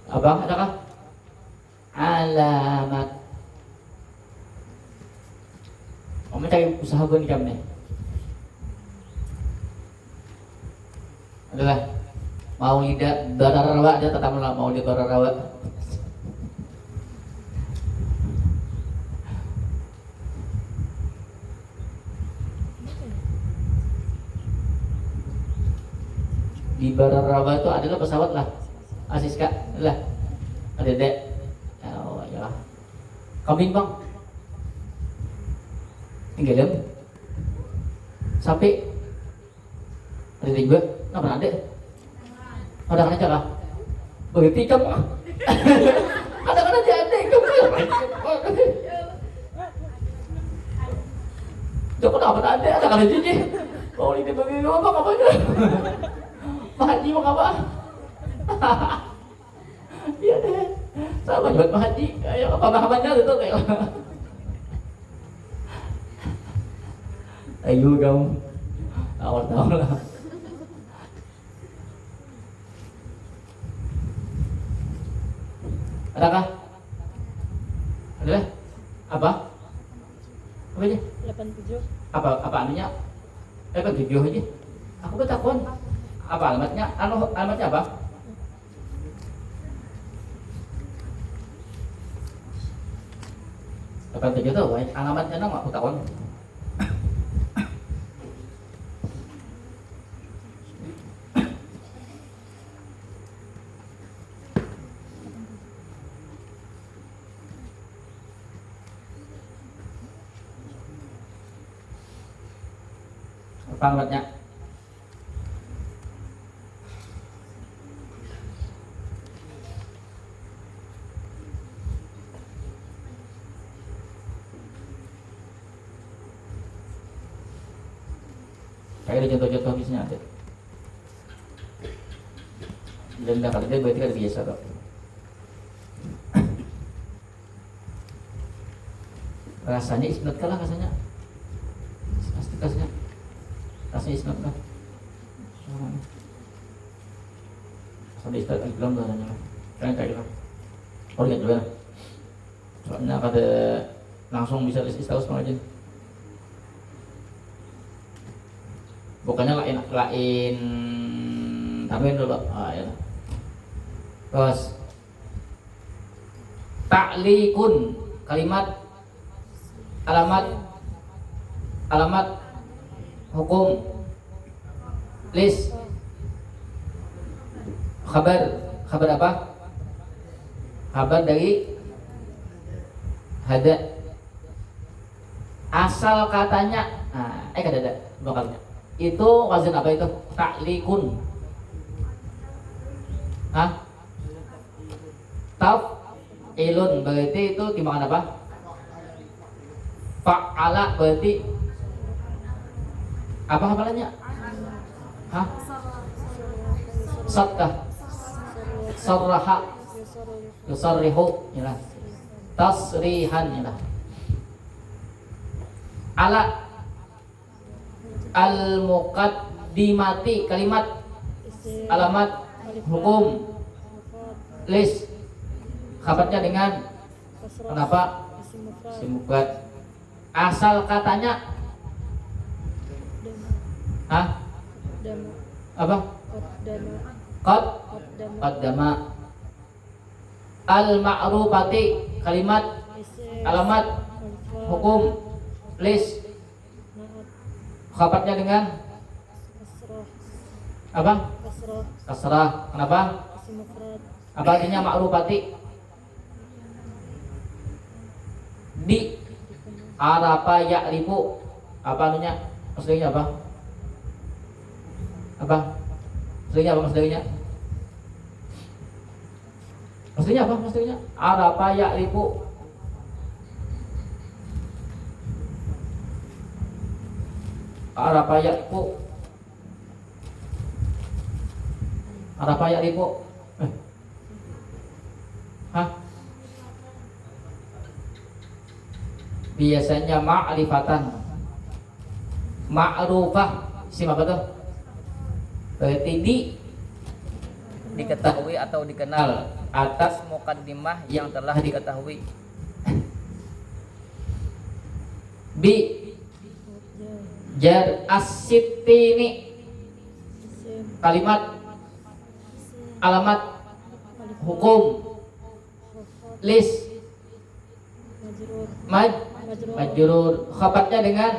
Abang adakah? Alamat. Om cari usaha gue nih nih. Adalah mau tidak dararawa dia tetap mau di dararawa. Di Bararawa itu adalah pesawat lah. Asiska lah. Ada dek. Oh ya lah. Kambing bang. Tinggalin. Sapi. Ada dek gue. Nggak pernah ada. Ada kan aja lah. Begitu ikam. Ada kan aja ada ikam. Jangan apa ada kan aja sih. Oh ini bagi apa kabarnya? Pak Haji mau apa? Iya deh. Sama buat Pak Haji. Ayo pemahamannya itu kayak. Ayo kamu. Tahu lah. Adakah? Ada? Apa? Apa aja? 87. Apa anunya? 87 aja. Aku bertakon. Apa alamatnya? Alamatnya apa? Apa tujuh tuh? Alamatnya nama aku takon. Apa alamatnya? Kayak ada contoh-contoh bisnya ada. Dan kali itu berarti ada biasa kok. rasanya isnad kalah rasanya pasti rasanya isnad lah sampai isnad bilang rasanya kan kayak gitu oh lihat dulu ya soalnya kada langsung bisa istaus aja bukannya lain tambahin dulu ya. Terus ta'likun kalimat alamat hukum list kabar apa kabar dari hada asal katanya kada ada lokalnya itu wazan apa itu ta'likun taf'ilun berarti itu timbangan apa fa'ala berarti apa hafalannya satkah sarraha yusarrihu inilah tasrihan inilah ala al-muqaddimati kalimat alamat hukum list kabarnya dengan kenapa simufrad asal katanya apa qaddama al-ma'rufati kalimat alamat hukum list kabarnya dengan apa kasrah kenapa apa artinya ma'rufati di arafa ya'rifu apa anunya maksudnya apa maksudnya apa maksudnya arafa ya'rifu arafa ya'rifu biasanya ma'rifatan ma'rufah sim apa tuh berarti diketahui atau dikenal atas muqaddimah yang telah diketahui bi jar as-sittini kalimat alamat hukum list majrur khabarnya dengan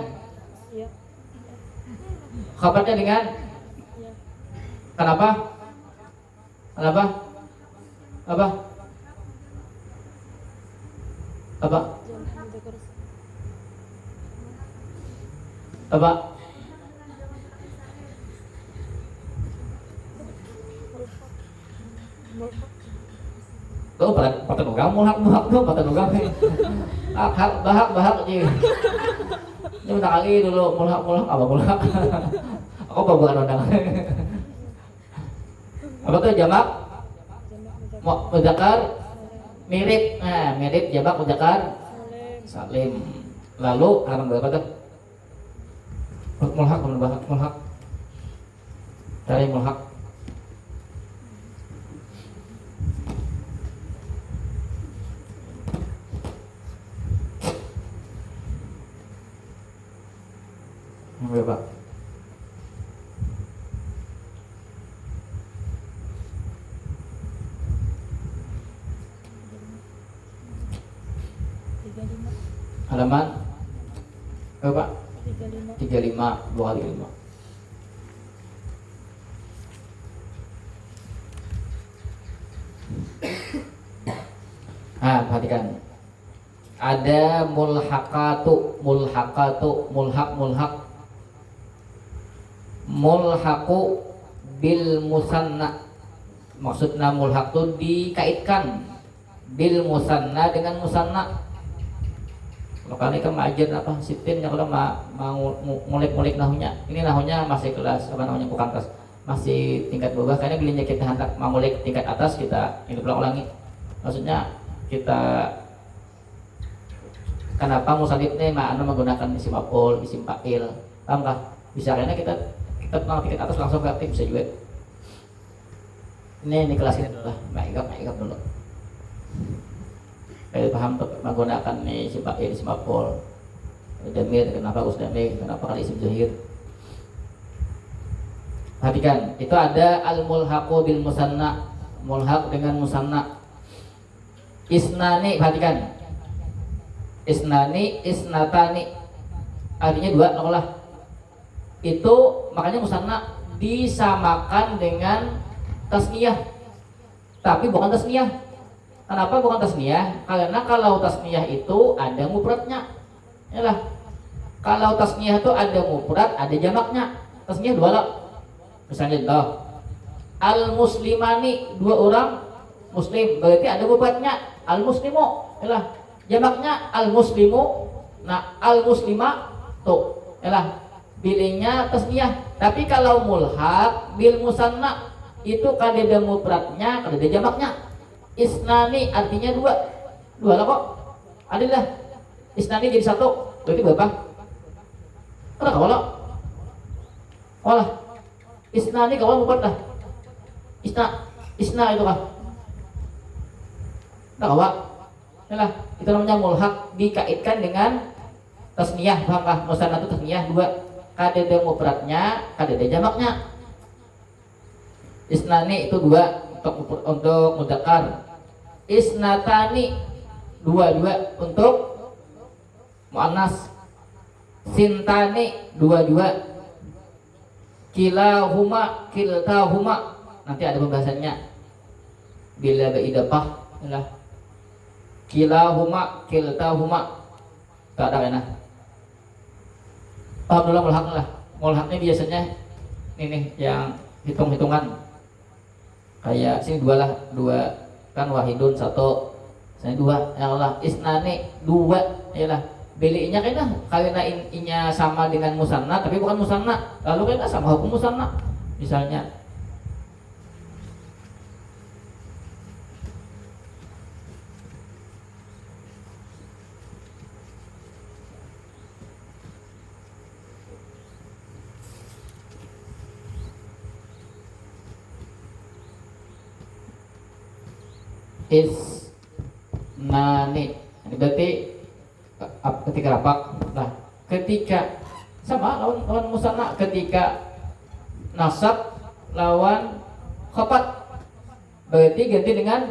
kenapa tuh pada nugang mulhak tuh pada nugang bahak aja ini minta kali dulu mulhak apa mulhak aku bawa undangan apa tuh jamak mudzakkar mirip mirip jamak mudzakkar salim lalu halaman berapa tuh mulhak cari mulhak berapa? Halaman berapa? 35 2 kali 5. Perhatikan. Ada mulhaqatu, mulhaqu bil musanna. Maksudnya mulhaq itu dikaitkan bil musanna dengan musanna. Kalau kali kan ngajar apa sitin yang kalau mau ngulik nahunya. Ini nahunya masih kelas apa namanya bukan kelas. Masih tingkat bawah karena bilinya kita hendak mengulik tingkat atas kita ini ulangi. Maksudnya kita Kenapa musannif ini menggunakan isim maf'ul, isim fa'il? Paham kah? Bisa karena kita tiket atas langsung ke aktif bisa juga. Ini kelas ini dulu lah, ma'ikab dulu. Kayak paham tuh menggunakan isim fa'il, isim maf'ul. Damir, kenapa usdamir, kenapa kali isim zahir. Perhatikan, itu ada al-mulhaqu bil musanna, mulhaq dengan musanna. Isnani, perhatikan. Isnani, isnatani. Artinya dua, nolah. Itu makanya musanna disamakan dengan tasniyah. Tapi bukan tasniyah. Kenapa bukan tasniyah? Karena kalau tasniyah itu ada mufradnya. Yalah. Kalau tasniyah itu ada mufrad, ada jamaknya. Tasniyah dua lah. Misalnya contoh, al-muslimani, dua orang muslim, berarti ada mufradnya al-muslimu. Yalah. Jamaknya al-muslimu. Nah, al-muslima tuh. Yalah. Bilingnya tasniyah. Tapi kalau mulhaq bil musanna itu kadeda mufradnya, kadeda jamaknya. Isnani artinya dua. Dua lah kok. Adalah isnani jadi satu. Berarti berapa? Ada kalau olah isnani kalau mufrad dah. Isna itu kah? Nah, kawa. Yalah, itu namanya mulhaq dikaitkan dengan tasniyah, paham kah? Musanna itu tasniyah dua. Kadeda mufradnya, kadeda jamaknya. Isnani itu dua untuk mudzakkar. Isnatani dua untuk muannas. Sintani dua kilahuma kiltahuma nanti ada pembahasannya bila beidafah lah kilahuma kiltahuma tak ada enak. Paham dulu mulhaq lah. Mulhaqnya biasanya ini yang hitung-hitungan kayak sini dua lah, dua kan wahidun satu, sini dua, ya Allah isnani dua, ya lah. Belinya karena inya sama dengan musanna tapi bukan musanna, lalu kayaknya sama hukum musanna. Misalnya isnani, ini berarti ketika rapak. Nah, ketika sama lawan musanna, ketika nasab lawan khopat berarti ganti dengan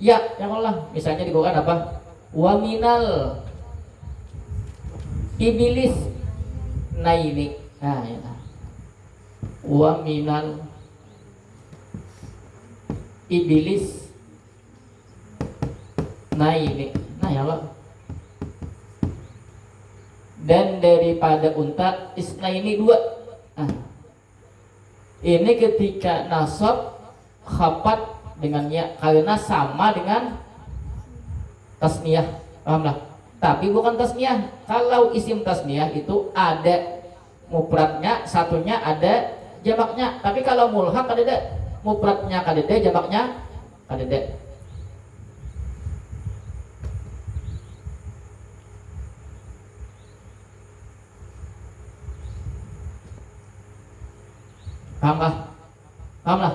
ya yang Allah. Misalnya digunakan apa? Wa minal iblis naini. Nah, ya. Wa minal iblis naini. Nah, ya Allah. Dan daripada unta isna ini dua. Nah, ini ketika nasab khapat dengan ya karena sama dengan tasniyah, paham lah. Tapi bukan tasniyah. Kalau isim tasniyah itu ada mufradnya, satunya ada jamaknya. Tapi kalau mulhaq ada mufradnya kadeda, jamaknya kadeda. Paham lah? Paham lah?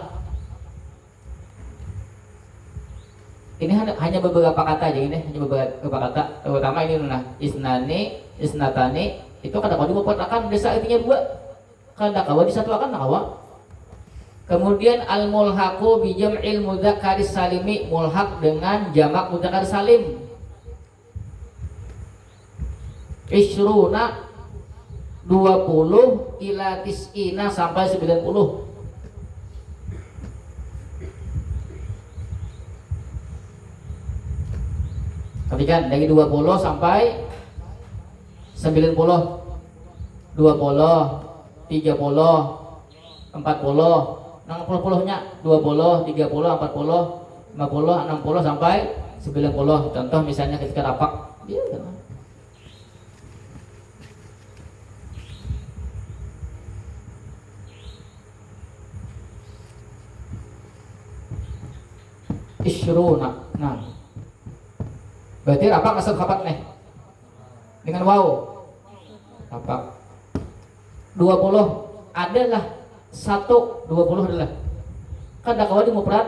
Ini hanya beberapa kata aja ini, hanya beberapa kata. Terutama ini nah, isnani, isnatani itu kata kau dimufradkan desa artinya dua. Kata kawa disatukan kawa. Kemudian al mulhaqu bi jam'il mudzakkaris salimi, mulhaq dengan jamak mudzakkar salim. Isruna 20 ila tis'ina sampai 90. Perhatikan dari 20 sampai 90. 20, 30, 40, 60-nya 20, 30, 40, 50, 60 sampai 90. Contoh misalnya ketika rapak dia kan. Isyruna. Nah, berarti rapak masuk khapat nih. dengan waw. Apa? 20 adalah 20 adalah. Kan dak kawa di mufrad.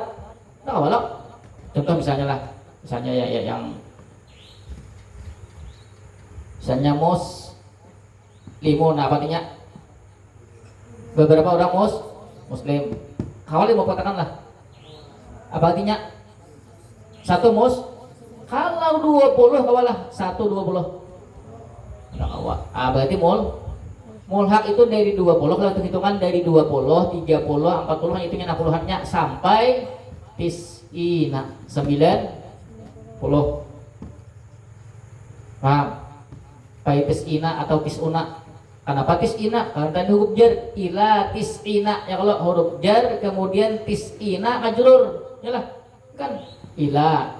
Dak kawa lah. Contoh misalnya ya yang misalnya muslimun, apa artinya? Beberapa orang muslim. Kawali mau katakanlah. Apa artinya? Satu kalau 20 kawalah 1 20. Berarti mulhak itu dari 20, kalau hitungan dari 20, 30, 40 kan hitungnya 60-annya sampai tis'ina 90. Paham? Baik tis'ina atau tis'una. Kenapa tis'ina? Karena tadi huruf jar ila tis'ina. Ya kalau huruf jar kemudian tis'ina majrur. Yalah. Kan ila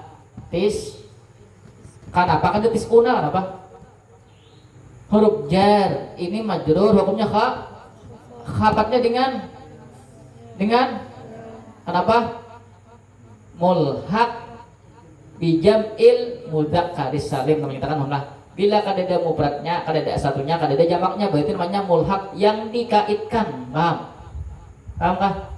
kenapa kan itu tis'una? Kenapa? Huruf jar ini majrur, hukumnya khabarnya dengan kenapa? Mulhaq bijam'il mudzakkaris salim, namanya kita kan mulhaq. Bila kadada mufradnya, kadada satunya, kadada jamaknya, berarti namanya mulhaq yang dikaitkan. Paham? Paham kah?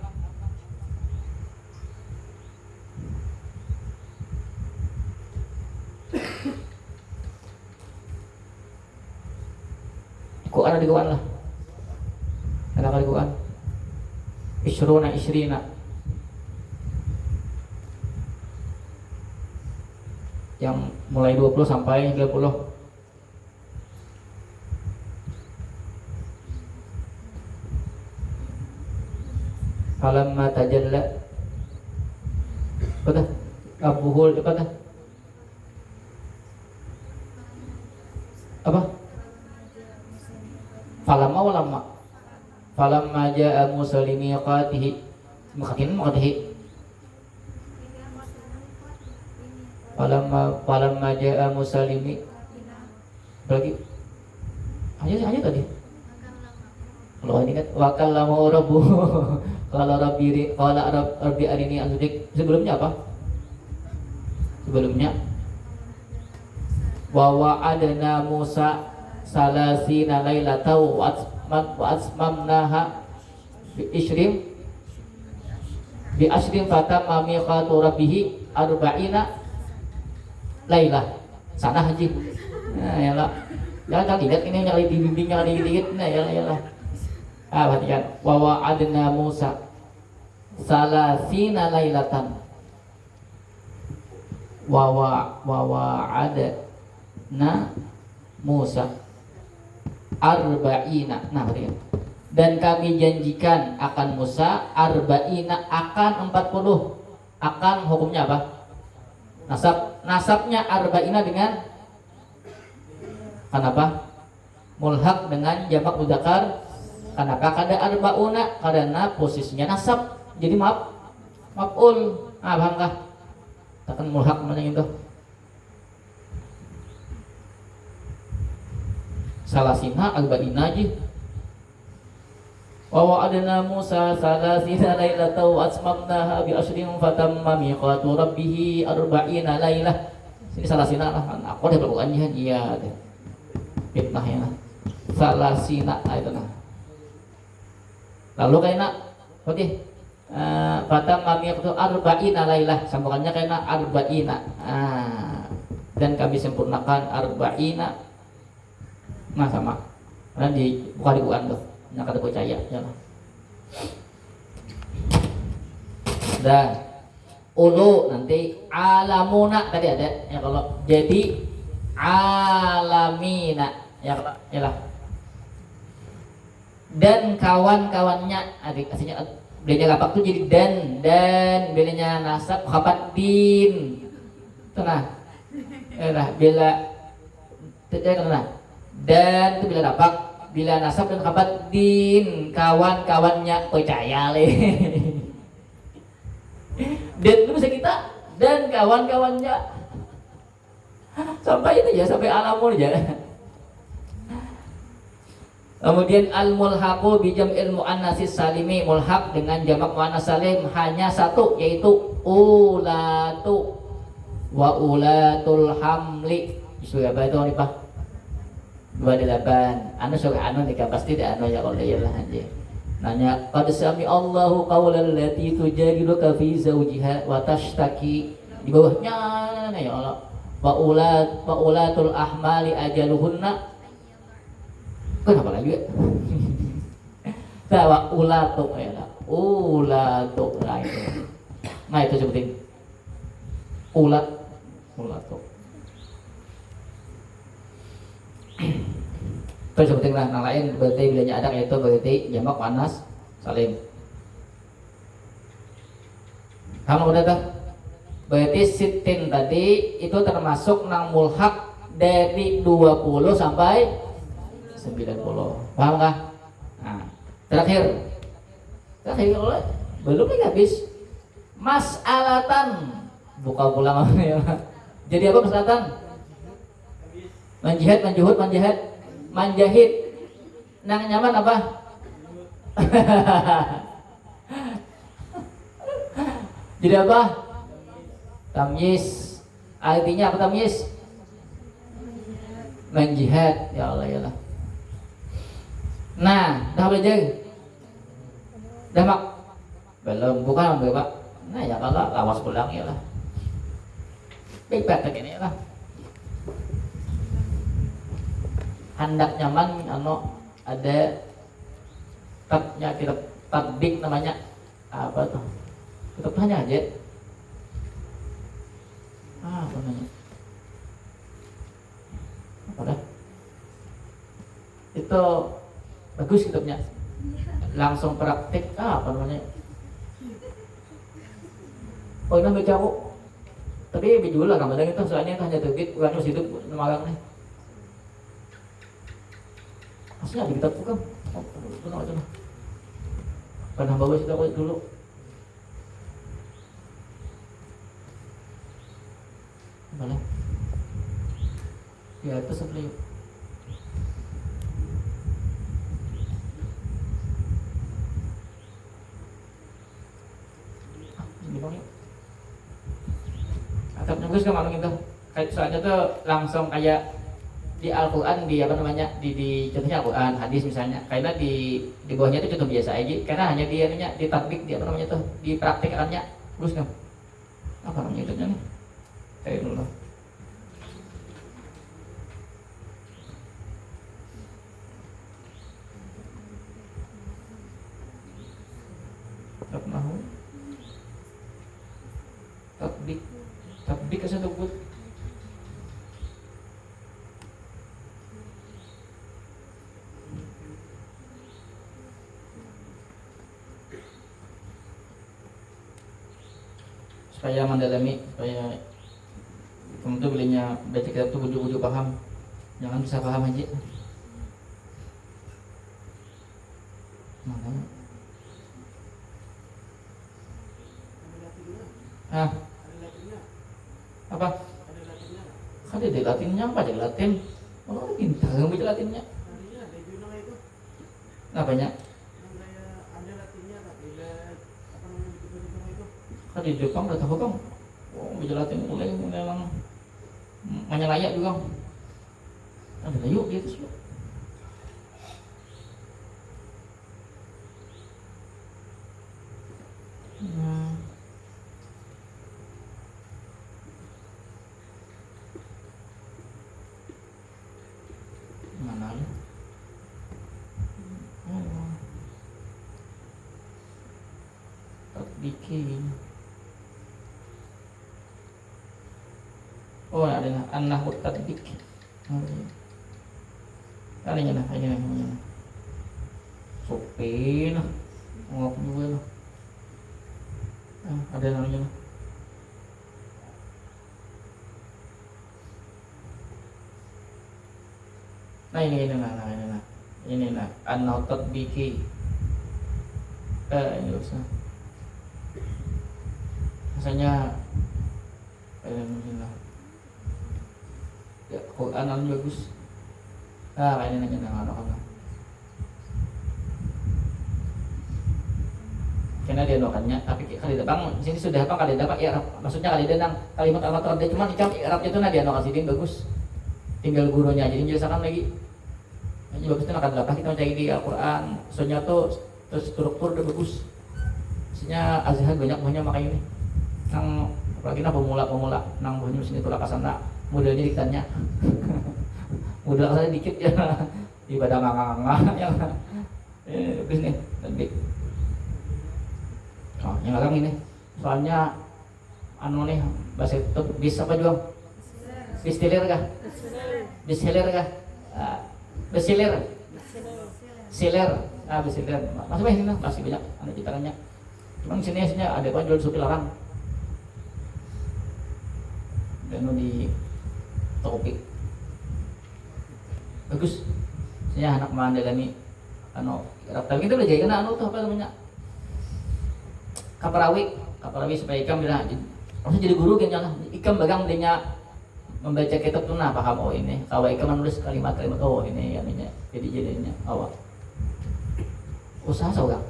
Quran ada di Quran lah. Ada apa di Quran? Isrina. Yang mulai 20 sampai 30. Falamma tajalla. Apa dah? Abuhul apa dah? Apa? Falamma ja'a Musa limiqatihi falamma ja'a Musa lagi hanya tadi kalau ini kan wakallama rabbuh qala rabbi arini anzurik. Sebelumnya apa? Sebelumnya wa wa'adna Musa salasina lailatan wa asmamnaha bi ashrin fatamma miqatu rabbih arba'ina lailah. Sana haji. Nah, yalah. Jangan lihat ini yang di bimbing yang dikit-dikit. Nah, yalah. Perhatikan. Wa wa'adna Musa salasina lailatan. Wa wa'adna Musa arba'ina. Nah, perhatikan. Dan kami janjikan akan Musa arba'ina, akan 40. Akan hukumnya apa? Nasabnya arba'ina dengan kenapa? Mulhaq dengan jamak mudzakkar. Kenapa? Kada arba'una karena posisinya nasab. Jadi maf'ul. Paham kah? Takkan mulhaq mana itu? Salasina arba'ina aja. Wa wa'adna Musa salasina lailatan wa asmamnaha bi ashrin fatamma miqatu rabbih arba'ina lailah. Sini salasina lah. Aku ada bukannya dia deh. Fitnah ya. Salasina itu nah. Lalu kayaknya oke. Fatamma miqatu arba'ina lailah. Sambungannya kayaknya arba'ina. Dan kami sempurnakan arba'ina. Nah sama. Karena buka di Quran tuh. Yang kata percaya ya. Dan ulu nanti alamuna tadi ada ya, kalau jadi alamina ya kalau ya lah. Dan kawan-kawannya adik aslinya bilanya lapak tuh jadi dan bilanya nasab khabat din. Tenang. Bila tenang. Dan itu bila lapak, bila nasab dan khabat din, kawan-kawannya percaya dan itu bisa kita dan kawan-kawannya sampai itu ya, sampai alamun ya. Kemudian al-mulhaqu bi jam'il muannatsis salimi, mulhaq dengan jamak muannats salim hanya satu, yaitu ulatu wa ulatul hamli. Isu apa itu nih Pak? 28 anu sok anu nikah pasti di anu ya Allah ya lah aja nanya qad sami Allahu qaulal lati tujadiluka fi zawjiha wa tashtaki di bawahnya ya Allah wa ulatul ahmali ajaluhunna kenapa lagi ya wa ulatu ya lah ulatu nah itu sebutin ulatu terus sebutin lah yang lain berarti bilanya ada yaitu berarti jamak panas salim kamu udah tuh berarti sitin tadi itu termasuk nang mulhak dari 20 sampai 90 paham kah? Nah, terakhir oleh belum lagi habis mas'alatan buka pulang ya. Jadi apa mas'alatan? Manjahid nang nyaman apa? Jadi apa? Tamyiz. Artinya apa tamyiz? Manjihad. Ya Allah ya Allah. Nah, dah belajar. Dah mak. Belum, bukan Pak. Nah, ya kalau lawas pulang ya lah. Bebas begini lah. Hendak nyaman ada kitab tabik namanya apa tuh? Kitab tanya aja. Apa namanya? Apa dah? Itu bagus kitabnya. Langsung praktik apa namanya? Oh ini baca aku. Tapi bijul lah kadang itu soalnya itu hanya terbit bukan harus hidup magang nih. Maksudnya di kitab bukan? Oh, benar aja lah. Pernah bawa kita dulu. Boleh. Ya itu seperti atap nyunggus ke malu gitu. Soalnya tuh langsung kayak di Al-Quran di apa namanya di contohnya Al-Quran hadis misalnya karena di bawahnya itu contoh biasa aja karena hanya dia namanya di tatbik di apa namanya tuh di praktikannya terus kan apa namanya itu nih kayak dulu tatbik kasih tuh supaya mendalami supaya kamu tuh belinya baca kitab tuh bujuk-bujuk paham jangan bisa paham aja makanya apa ada di Latinnya apa di Latin orang pintar yang baca Latinnya apanya kan di Jepang udah tahu kan dijelatin mulai memang layak juga ada yuk gitu sih mana bikin oh ada anak tatbik ada nya nah ini sopin ngop juga ada namanya nah ini anak tatbiki ini usah rasanya ya Quran bagus ini nanya anak karena dia nokannya tapi kali bang sini sudah apa kali dapat ya maksudnya kali denang kalimat al-matar dia cuma dicam Arabnya itu dia nokan sidin bagus tinggal gurunya jadi jelaskan lagi Ini bagus tuh akan dapat kita mencari di Al-Quran. Soalnya tuh terstruktur udah bagus. Isinya Azhar banyak makanya ini. Nang apalagi nang pemula nang banyak sini tuh kasana modelnya dikitannya. Modal kasana dikit ya. Ibadah nganga yang bagus nih lebih. Oh, yang orang ini soalnya anu nih bahasa itu bisa apa juga? Bestseller kah? Bestseller kah? Bestseller. Seller. Bestseller. Masih banyak ini, masih banyak ada citarannya. Cuman sini ada apa jual supi larang. Dan di topik. Bagus. Saya anak mandalani anu tapi kita belajar kena anu tuh apa namanya? Kaparawi supaya ikam bila maksudnya jadi guru kan lah. Ikam bagang dia membaca kitab tuh nah paham oh ini. Kalau ikam menulis kalimat-kalimat oh ini anunya. Jadinya awal. Usaha seorang.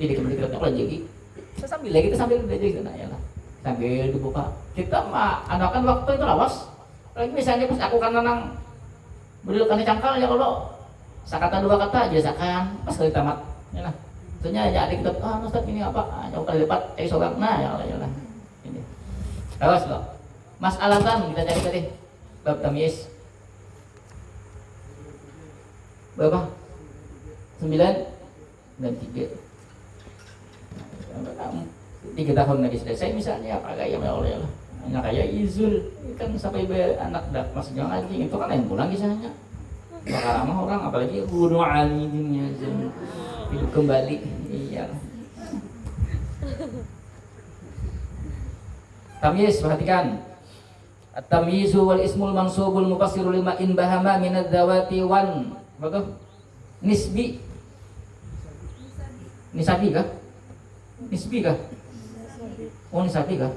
Jadi kembali kitabnya kalau jadi kita sambil belajar gitu nah ya lah. Sambil dibuka. Kita mah anakan waktu itu lawas. Lagi misalnya pas aku kan nang beliau kan cangkal ya kalau sakata dua kata biasakan pas kali tamat ya lah. Tentunya ya ada kitab Ustaz ini apa? Jauh kali lipat seorang nah ya lah. Ini. Terus loh. Mas'alatan kita cari tadi. Bab tamyiz. Berapa? 9 dan 3. 3 tahun lagi selesai misalnya apa kayak ya Allah. Hanya kayak izul kan sampai anak dak masih ngaji itu kan yang pulang kisahnya. Bakal ramah orang apalagi guru alimnya hidup kembali. Iya. Tamyiz perhatikan. At-tamyizu wal ismul mansubul mufassiru lima in bahama min adzawati wan apa nisbi. Nisabi kah? Nisbi kah? Oh nisabi kah?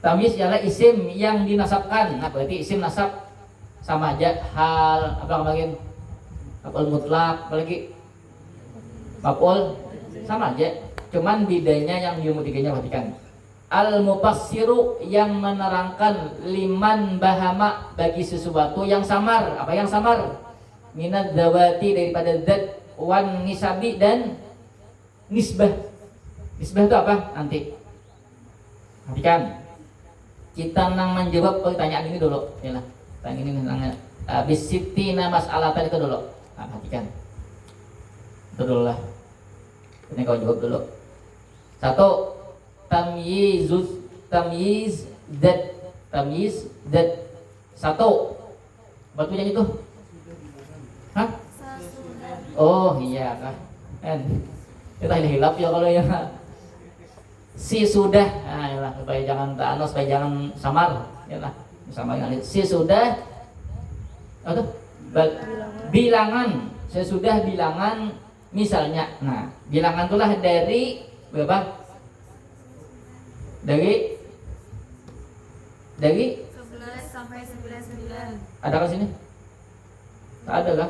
Tamyiz ialah isim yang dinasabkan. Nah, berarti isim nasab sama aja hal apa kemarin? Maf'ul mutlak apalagi? Maf'ul sama aja. Cuman bedanya yang ilmu tiganya perhatikan. Al-mufassiru yang menerangkan liman bahama bagi sesuatu yang samar. Apa yang samar? Minad dzawati daripada zat wan nisabi dan nisbah. Nisbah itu apa? Nanti. Perhatikan. Kita nang menjawab pertanyaan ini dulu, ya lah. Pertanyaan ini nang bisitina mas'alatan itu dulu. Nah, perhatikan. Itu dulu lah. Ini kau jawab dulu. 1. Tamyiz dat. 1. Batunya itu. Hah? Oh iya kah. Kita hilap ya kalau ya. Si sudah, nah, supaya jangan ta'anos, supaya jangan samar, ya lah, sama dengan si sudah, atau bilangan, sesudah bilangan, misalnya, nah, bilangan itulah dari berapa? Dari 11 sampai 99. Ada kan sini? Tak ada kah?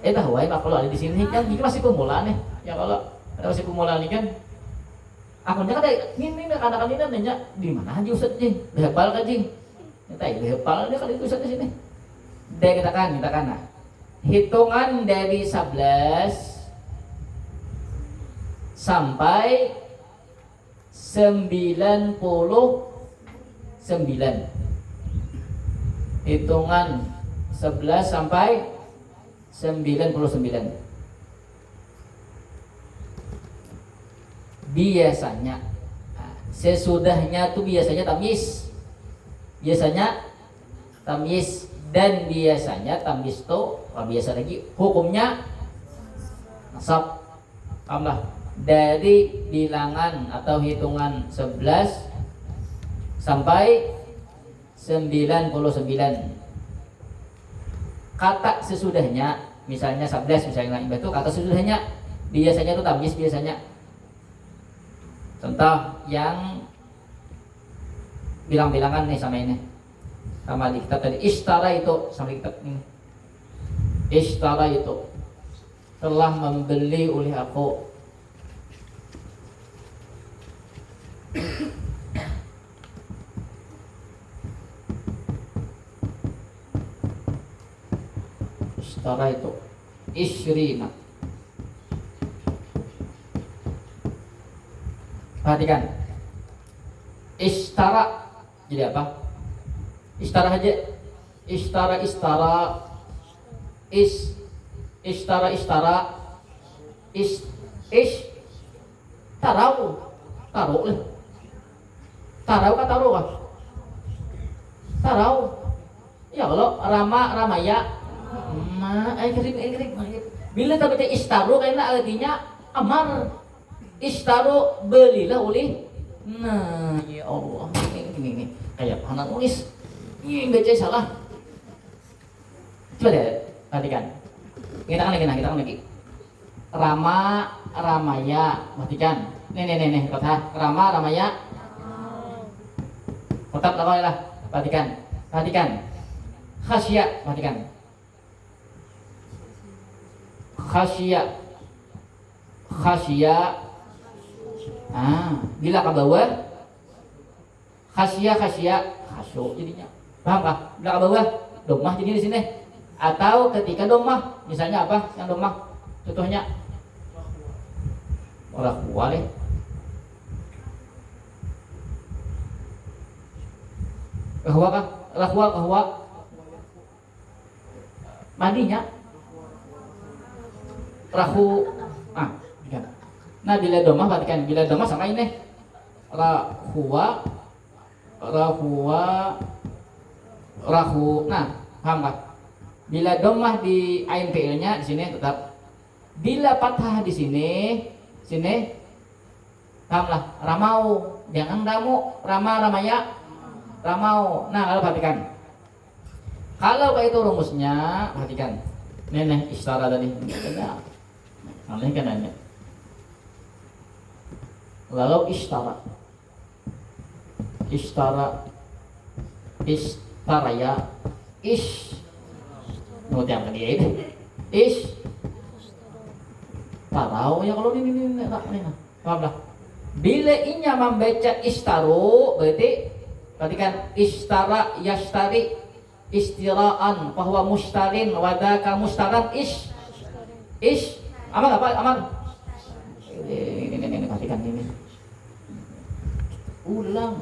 Tahu ya kalau ada di sini kan, ini masih kumulan nih, ya kalau ada masih kumulan ini kan. Akunnya kan ini kadang-kadang ini nanya di mana aja Ustaz jing, dihafal kan jing, dihafal dia kan itu Ustaz di sini. Dari kita kan nah. Hitungan dari 11 sampai 99. Hitungan 11 sampai 99. Biasanya sesudahnya tuh biasanya tamyiz. Dan biasanya tamyiz tuh biasa lagi hukumnya nasab. Paham dari bilangan atau hitungan 11 sampai 99. Kata sesudahnya misalnya 11 misalnya itu kata sesudahnya biasanya tuh tamyiz biasanya. Contoh yang bilang-bilangan nih sama ini, sama di kitab tadi ishtara itu sama di kitab ini. Ishtara itu telah membeli oleh aku. Ishtara itu isyrina. Perhatikan. Ishtara jadi apa? Ishtara aja. Ishtara ishtara tarau lah. Tarau kah taruh kah? Tarau. Ya kalau ramaya kirim. Bila kita baca istaru karena artinya amar. Istaru belilah oleh. Nah, ya Allah, ini kayak anak nulis. Ini baca salah. Coba deh, perhatikan. Kita kan lagi. Ramaya, perhatikan. Nih, kata ramaya. Tetap lah, perhatikan. Khasya, perhatikan. Khasya. Bila ke bawah khasya khasyu jadinya. Paham kah? Bila ke bawah domah jadi di sini. Atau ketika domah, misalnya apa? Yang domah contohnya orang kuali. Kahwa mandinya rahu. Nah bila domah perhatikan, bila domah sama ini rahu. Nah paham gak? Bila domah di ain fi'ilnya di sini tetap. Bila fathah di sini pahamlah, ramau, jangan damu, ramaya, ramau. Nah kalau perhatikan, kalau kayak itu rumusnya perhatikan. Nih ishtara tadi. Aneh kan aneh. Lalu ishtara ya note yang tadi ini tarau ya kalau ini paham lah. Bila inya membaca istaru berarti perhatikan ishtara yashtari istiraan bahwa mustarin wadaka mustaran amal apa amal ini perhatikan ini ulang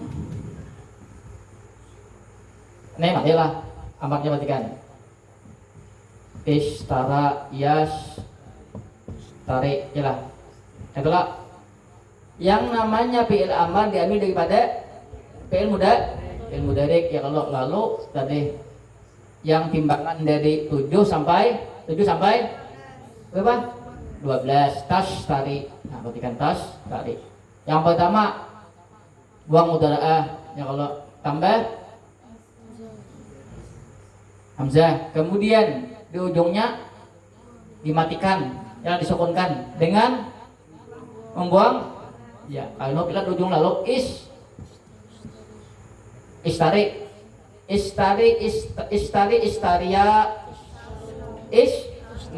nih makilah amarnya perhatikan ishtara yas tarik jelas itulah yang namanya fi'il amar diambil daripada fi'il mudhari ya. Kalau lalu tadi yang timbangan dari 7 sampai berapa? 12 tas tarik. Nah, perhatikan tas tarik. Yang pertama buang mudhara'ah ya, kalau tambah hamzah, kemudian di ujungnya dimatikan yang disukunkan dengan membuang ya. Kalau bila di ujung lalu istaria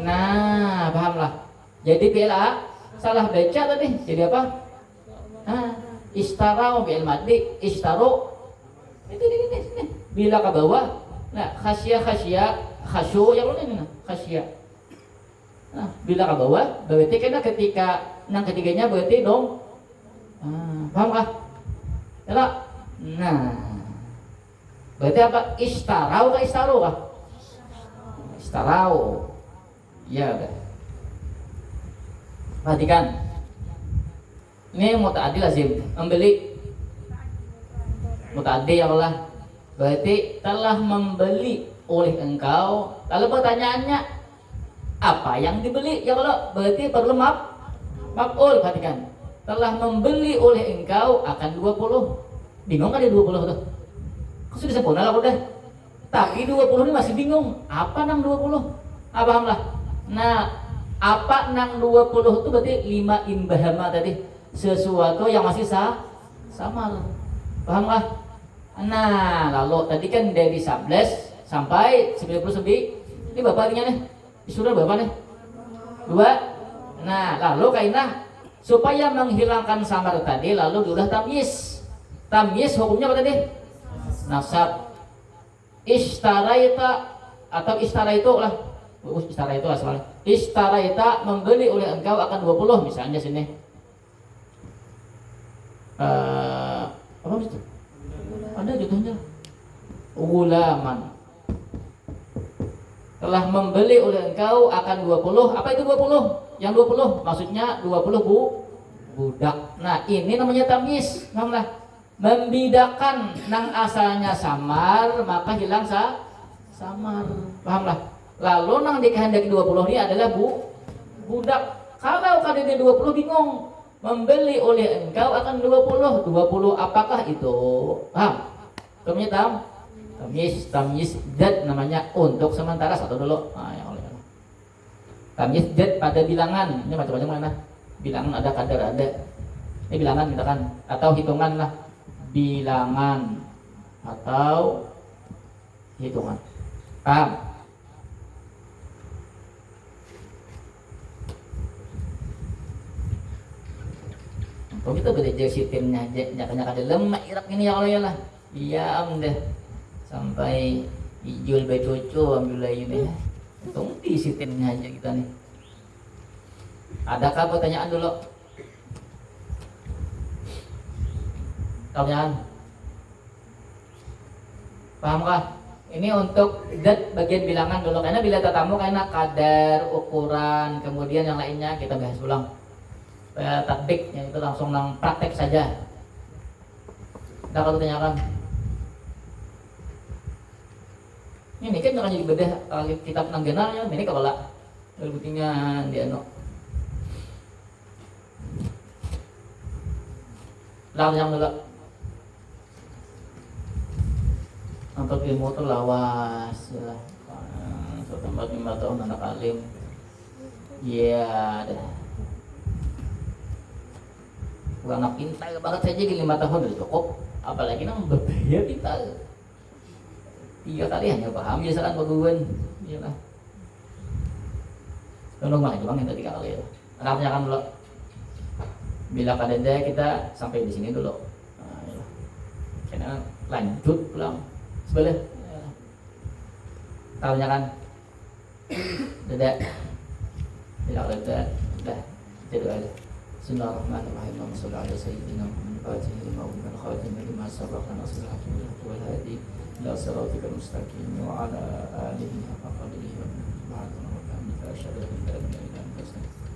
nah pahamlah. Jadi PLA salah baca tadi jadi apa? Istara fi'il madhi istaru itu ini bila ke bawah. Nah khasya khasyu yang ini khasya. Nah bila ke bawah berarti karena ketika yang ketiganya berarti dong. Paham kah? Ya. Nah berarti apa? Istarau kah istaru kah? Istarau ya udah. Perhatikan ini muta'addi lazim membeli muta'addi ya Allah berarti telah membeli oleh engkau. Lalu pertanyaannya apa yang dibeli ya Allah berarti perlu maf'ul. Perhatikan telah membeli oleh engkau akan 20. Bingung kan dia 20 tuh? Sudah sempurna lah udah. Tapi 20 ini masih bingung. Apa nang 20? Pahamlah. Nah, apa nang 20 itu berarti 5 imbahama tadi. Sesuatu yang masih sama. Pahamlah? Nah, lalu tadi kan dari 11 sampai 99. Ini Bapak artinya nih. Disuruh Bapak nih. 2. Nah, lalu kainah supaya menghilangkan samar tadi lalu diulah tamyiz. Tamyiz hukumnya apa tadi? Nasab. Ishtaraita atau ishtara itu lah Ishtara itu asalnya. Ishtaraita membeli oleh engkau akan 20 misalnya sini. Apa itu? Ada jatuhnya. Ulaman. Telah membeli oleh engkau akan 20. Apa itu 20? Yang 20 maksudnya 20 budak. Nah, ini namanya tamyiz. Pahamlah? Membedakan nang asalnya samar maka hilang samar. Pahamlah? Lalu nang dikehendaki 20 ini adalah budak. Kalau kadang 20 bingung. Membeli oleh engkau akan 20. 20 apakah itu? Paham? Kamu tahu? Tamyiz jad namanya untuk sementara satu dulu. Nah, yang oleh tamyiz jad pada bilangan. Ini macam-macam mana? Bilangan ada, kadar ada. Ini bilangan misalkan atau hitungan lah. Bilangan atau hitungan. Paham? Kalau kita beda jasitinnya, nyakanya kada lemak irak ini ya Allah ya lah. Iya deh. Sampai dijual bayi cucu ambil ini. Untung disitinnya aja kita nih. Adakah pertanyaan dulu? Pertanyaan? Pahamkah? Ini untuk dat bagian bilangan dulu. Karena bila tatamu karena kadar, ukuran, kemudian yang lainnya kita bahas ulang. Taktik yang itu langsung nang praktek saja. Ada kalau tanyakan. Ini kan akan jadi bedah kitab nang genarnya. Ini kepala. Buktinya dia no. Langsung dulu. Untuk ilmu itu lawas ya. Tambah 5 tahun anak alim. Iya dah. Anak pintar banget saja di 5 tahun udah cukup. Apalagi nang berbahaya pintar. 3 kali hanya paham biasakan baguan. Iyalah. Tolong mah Jepang yang 3 kali ya. Arabnya kan dulu. Bila kadenda kita sampai di sini dulu. Nah, ya. Karena lanjut pulang sebelah. Ya. Tahunya kan. Dadah. Bila kadenda dah jadi aja. Bismillahirrahmanirrahim. Wassallallahu ala sayyidina Muhammad wa alihi khatim lima sabaqana nasratu wal hadi ila siratal mustaqim wa ala alihi haqqa qadrihi wa miqdarihi wa asyhadu an la ilaha illa anta astaghfiruka